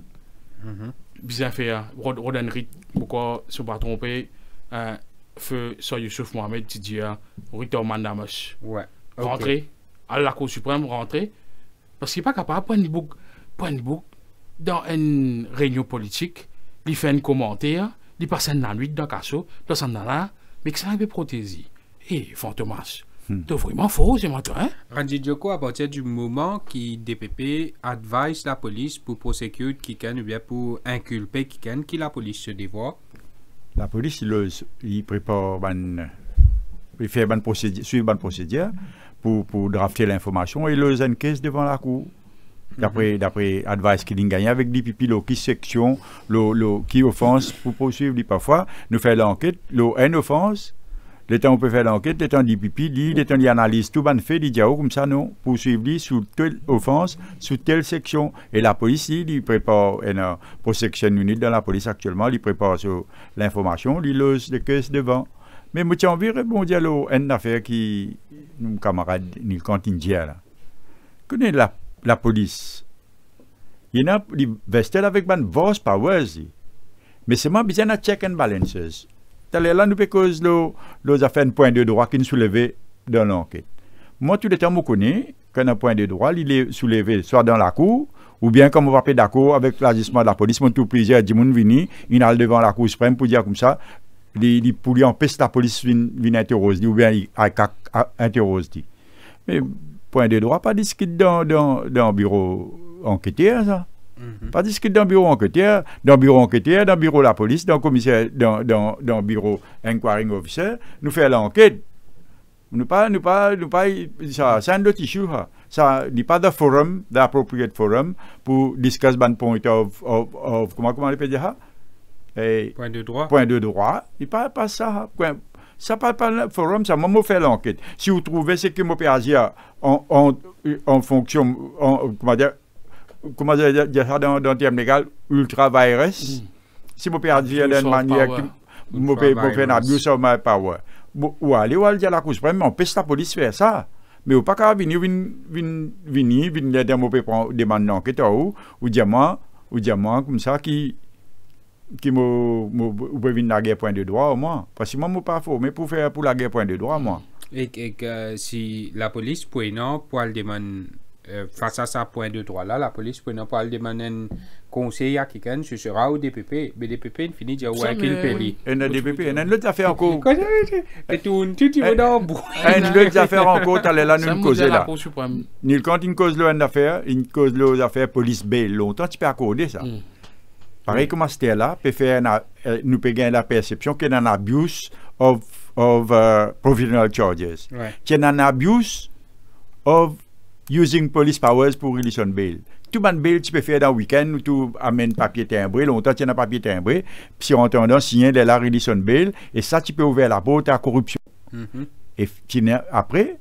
Bien fait, Roden Rit, pourquoi se pas tromper, feu sur Youssouf Mohamed, tu dis Rito Mandamas. Ouais. Rentrer, à la Cour suprême, rentrer. Parce qu'il n'est pas capable de prendre une boucle dans une réunion politique, il fait un commentaire, il passe une nuit dans le casso, dans ce là, mais que ça a été protégé. Et Fantomas, c'est vraiment faux, c'est maintenant. Hein? Randy Djoko, à partir du moment qui DPP advise la police pour prosécuter quelqu'un ou bien pour inculper quelqu'un, qui la police se dévoie, La police, il prépare, il fait une procédure, suit une procédure pour drafter l'information et le enquête devant la cour. D'après advice qu'il gagne avec des pipi, qui section, qui offense pour poursuivre. Parfois, nous faisons l'enquête, une offense, le temps on peut faire l'enquête, le temps des pipi, le temps d'analyse, tout le fait, dit comme ça, non, poursuivre sous telle offense, sous telle section. Et la police, il prépare pour section unité dans la police actuellement, il prépare sur l'information, il lose les caisses devant. Mais moi, j'ai envie de répondre à une affaire qui, nos camarades, nous continuent là. Connais la police, il y a des vestes avec des vast powers, mais c'est moi besoin de check and balances. Là, nous cause les affaires de point de droit qui nous soulevés dans l'enquête. Moi, tout le temps, je connais qu'un point de droit, il est soulevé soit dans la cour, ou bien comme on va pas d'accord avec l'agissement de la police, mon tout plaisir, dit mon vini, il est devant la cour suprême pour dire comme ça, pour lui empêcher la police de interroger, ou bien il interroger. Mais point de droit, pas discuter dans le bureau enquêteur, ça. Pas discuter dans le bureau enquêteur, dans le bureau de la police, dans le commissaire, dans le bureau inquiring officer, nous faisons l'enquête. Nous pas, ça, c'est un autre issue, ça, il n'y a pas de forum, d'appropriate forum, pour discuter un point of comment on peut dire ça? Point de droit. Point de droit. Il n'y a pas ça. Ça ne pas le forum, ça m'a fait l'enquête. Si vous trouvez ce que mon agir en fonction, comment dire ça dans le terme légal, ultra-virus, si mon agir d'une manière qui me fait un abuse of my power, ou aller dire la Cour suprême, on empêche la police de faire ça. Mais vous ne pouvez pas venir demander l'enquête ou diamant comme ça qui peut venir la guerre point de droit au moins. Parce que moi, je ne suis pas formé pour faire pour la guerre point de droit, moi. Et si la police peut non pour demander face à ce point de droit là, la police peut non pour demander un conseil à quelqu'un, ce sera au DPP. Mais le DPP finit de dire qu'il paye. Et le DPP, il y a une autre affaire encore. Et tout va dans le bout. Une autre affaire encore, tu allais là, nous causer là. Quand une cause une affaire, une cause l'autre affaire police bail, longtemps tu peux accorder ça. Pareil comme c'était là, nous pouvons gagner la perception qu'il y a un abuse of provisional charges. Qu'il y a un abuse of using police powers pour release on bail. Tout le bail tu peux faire dans le week-end où tu amènes papier timbré, longtemps tu as un papier timbré, puis en attendant signer de la release on bail, et ça tu peux ouvrir la porte à la corruption. Et après,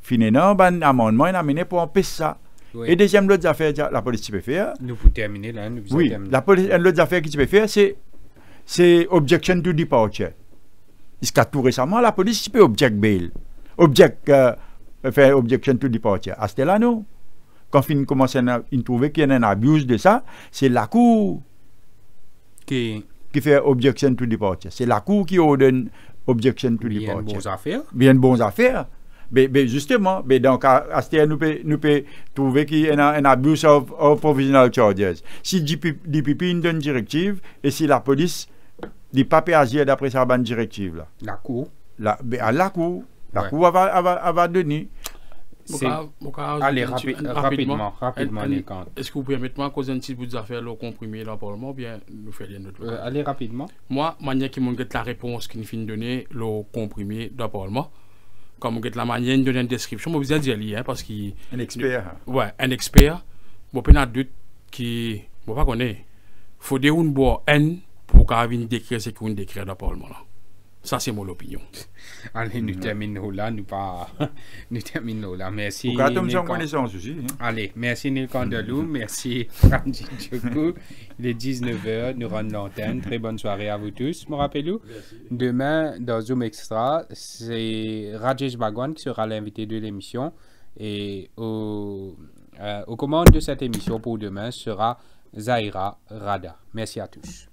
finalement, un amendement est amené pour empêcher ça. Oui. Et deuxième, l'autre affaire, la police tu peux faire. Nous pouvons terminer là. Oui, l'autre affaire que tu peux faire, c'est objection to departure. Jusqu'à tout récemment, la police tu peux object bail. Faire objection to departure. À ce là, non. Quand on commence à trouver qu'il y a un abus de ça, c'est la Cour qui fait objection to departure. C'est la Cour qui ordonne objection to departure. Bien bonnes affaires. Bien bonnes affaires. Mais justement, donc à ce nous pouvons trouver qu'il y a un abus of provisional charges. Si DPP donne une directive et si la police n'est pas agir d'après sa bonne directive là. La Cour. La Cour va donner. Allez, rapidement. Est-ce que vous permettez moi cause un petit bout d'affaires le comprimé là pour le moment, bien nous faire les notes. Allez rapidement. Moi, manière qui m'ont la réponse qui nous finit donner le comprimé d'apparemment. Comme la manière de donner une description, je vais dire parce qu'il un expert. Ouais, un expert. Bon, pas de doute qui bon pas connaître. Faut des une boire N pour qu'avin décrire ce qu'on décrit dans parlement là. Ça c'est mon opinion. Allez, nous terminons là, nous terminons là. Merci. Pour garder son connaissance aussi. Allez, merci Neil Candelou, merci Franji Djokou. Il est 19h, nous rendons l'antenne. Très bonne soirée à vous tous. Me rappelez-vous, demain dans Zoom Extra, c'est Rajesh Bhagwan qui sera l'invité de l'émission et aux commandes de cette émission pour demain sera Zahira Rada. Merci à tous.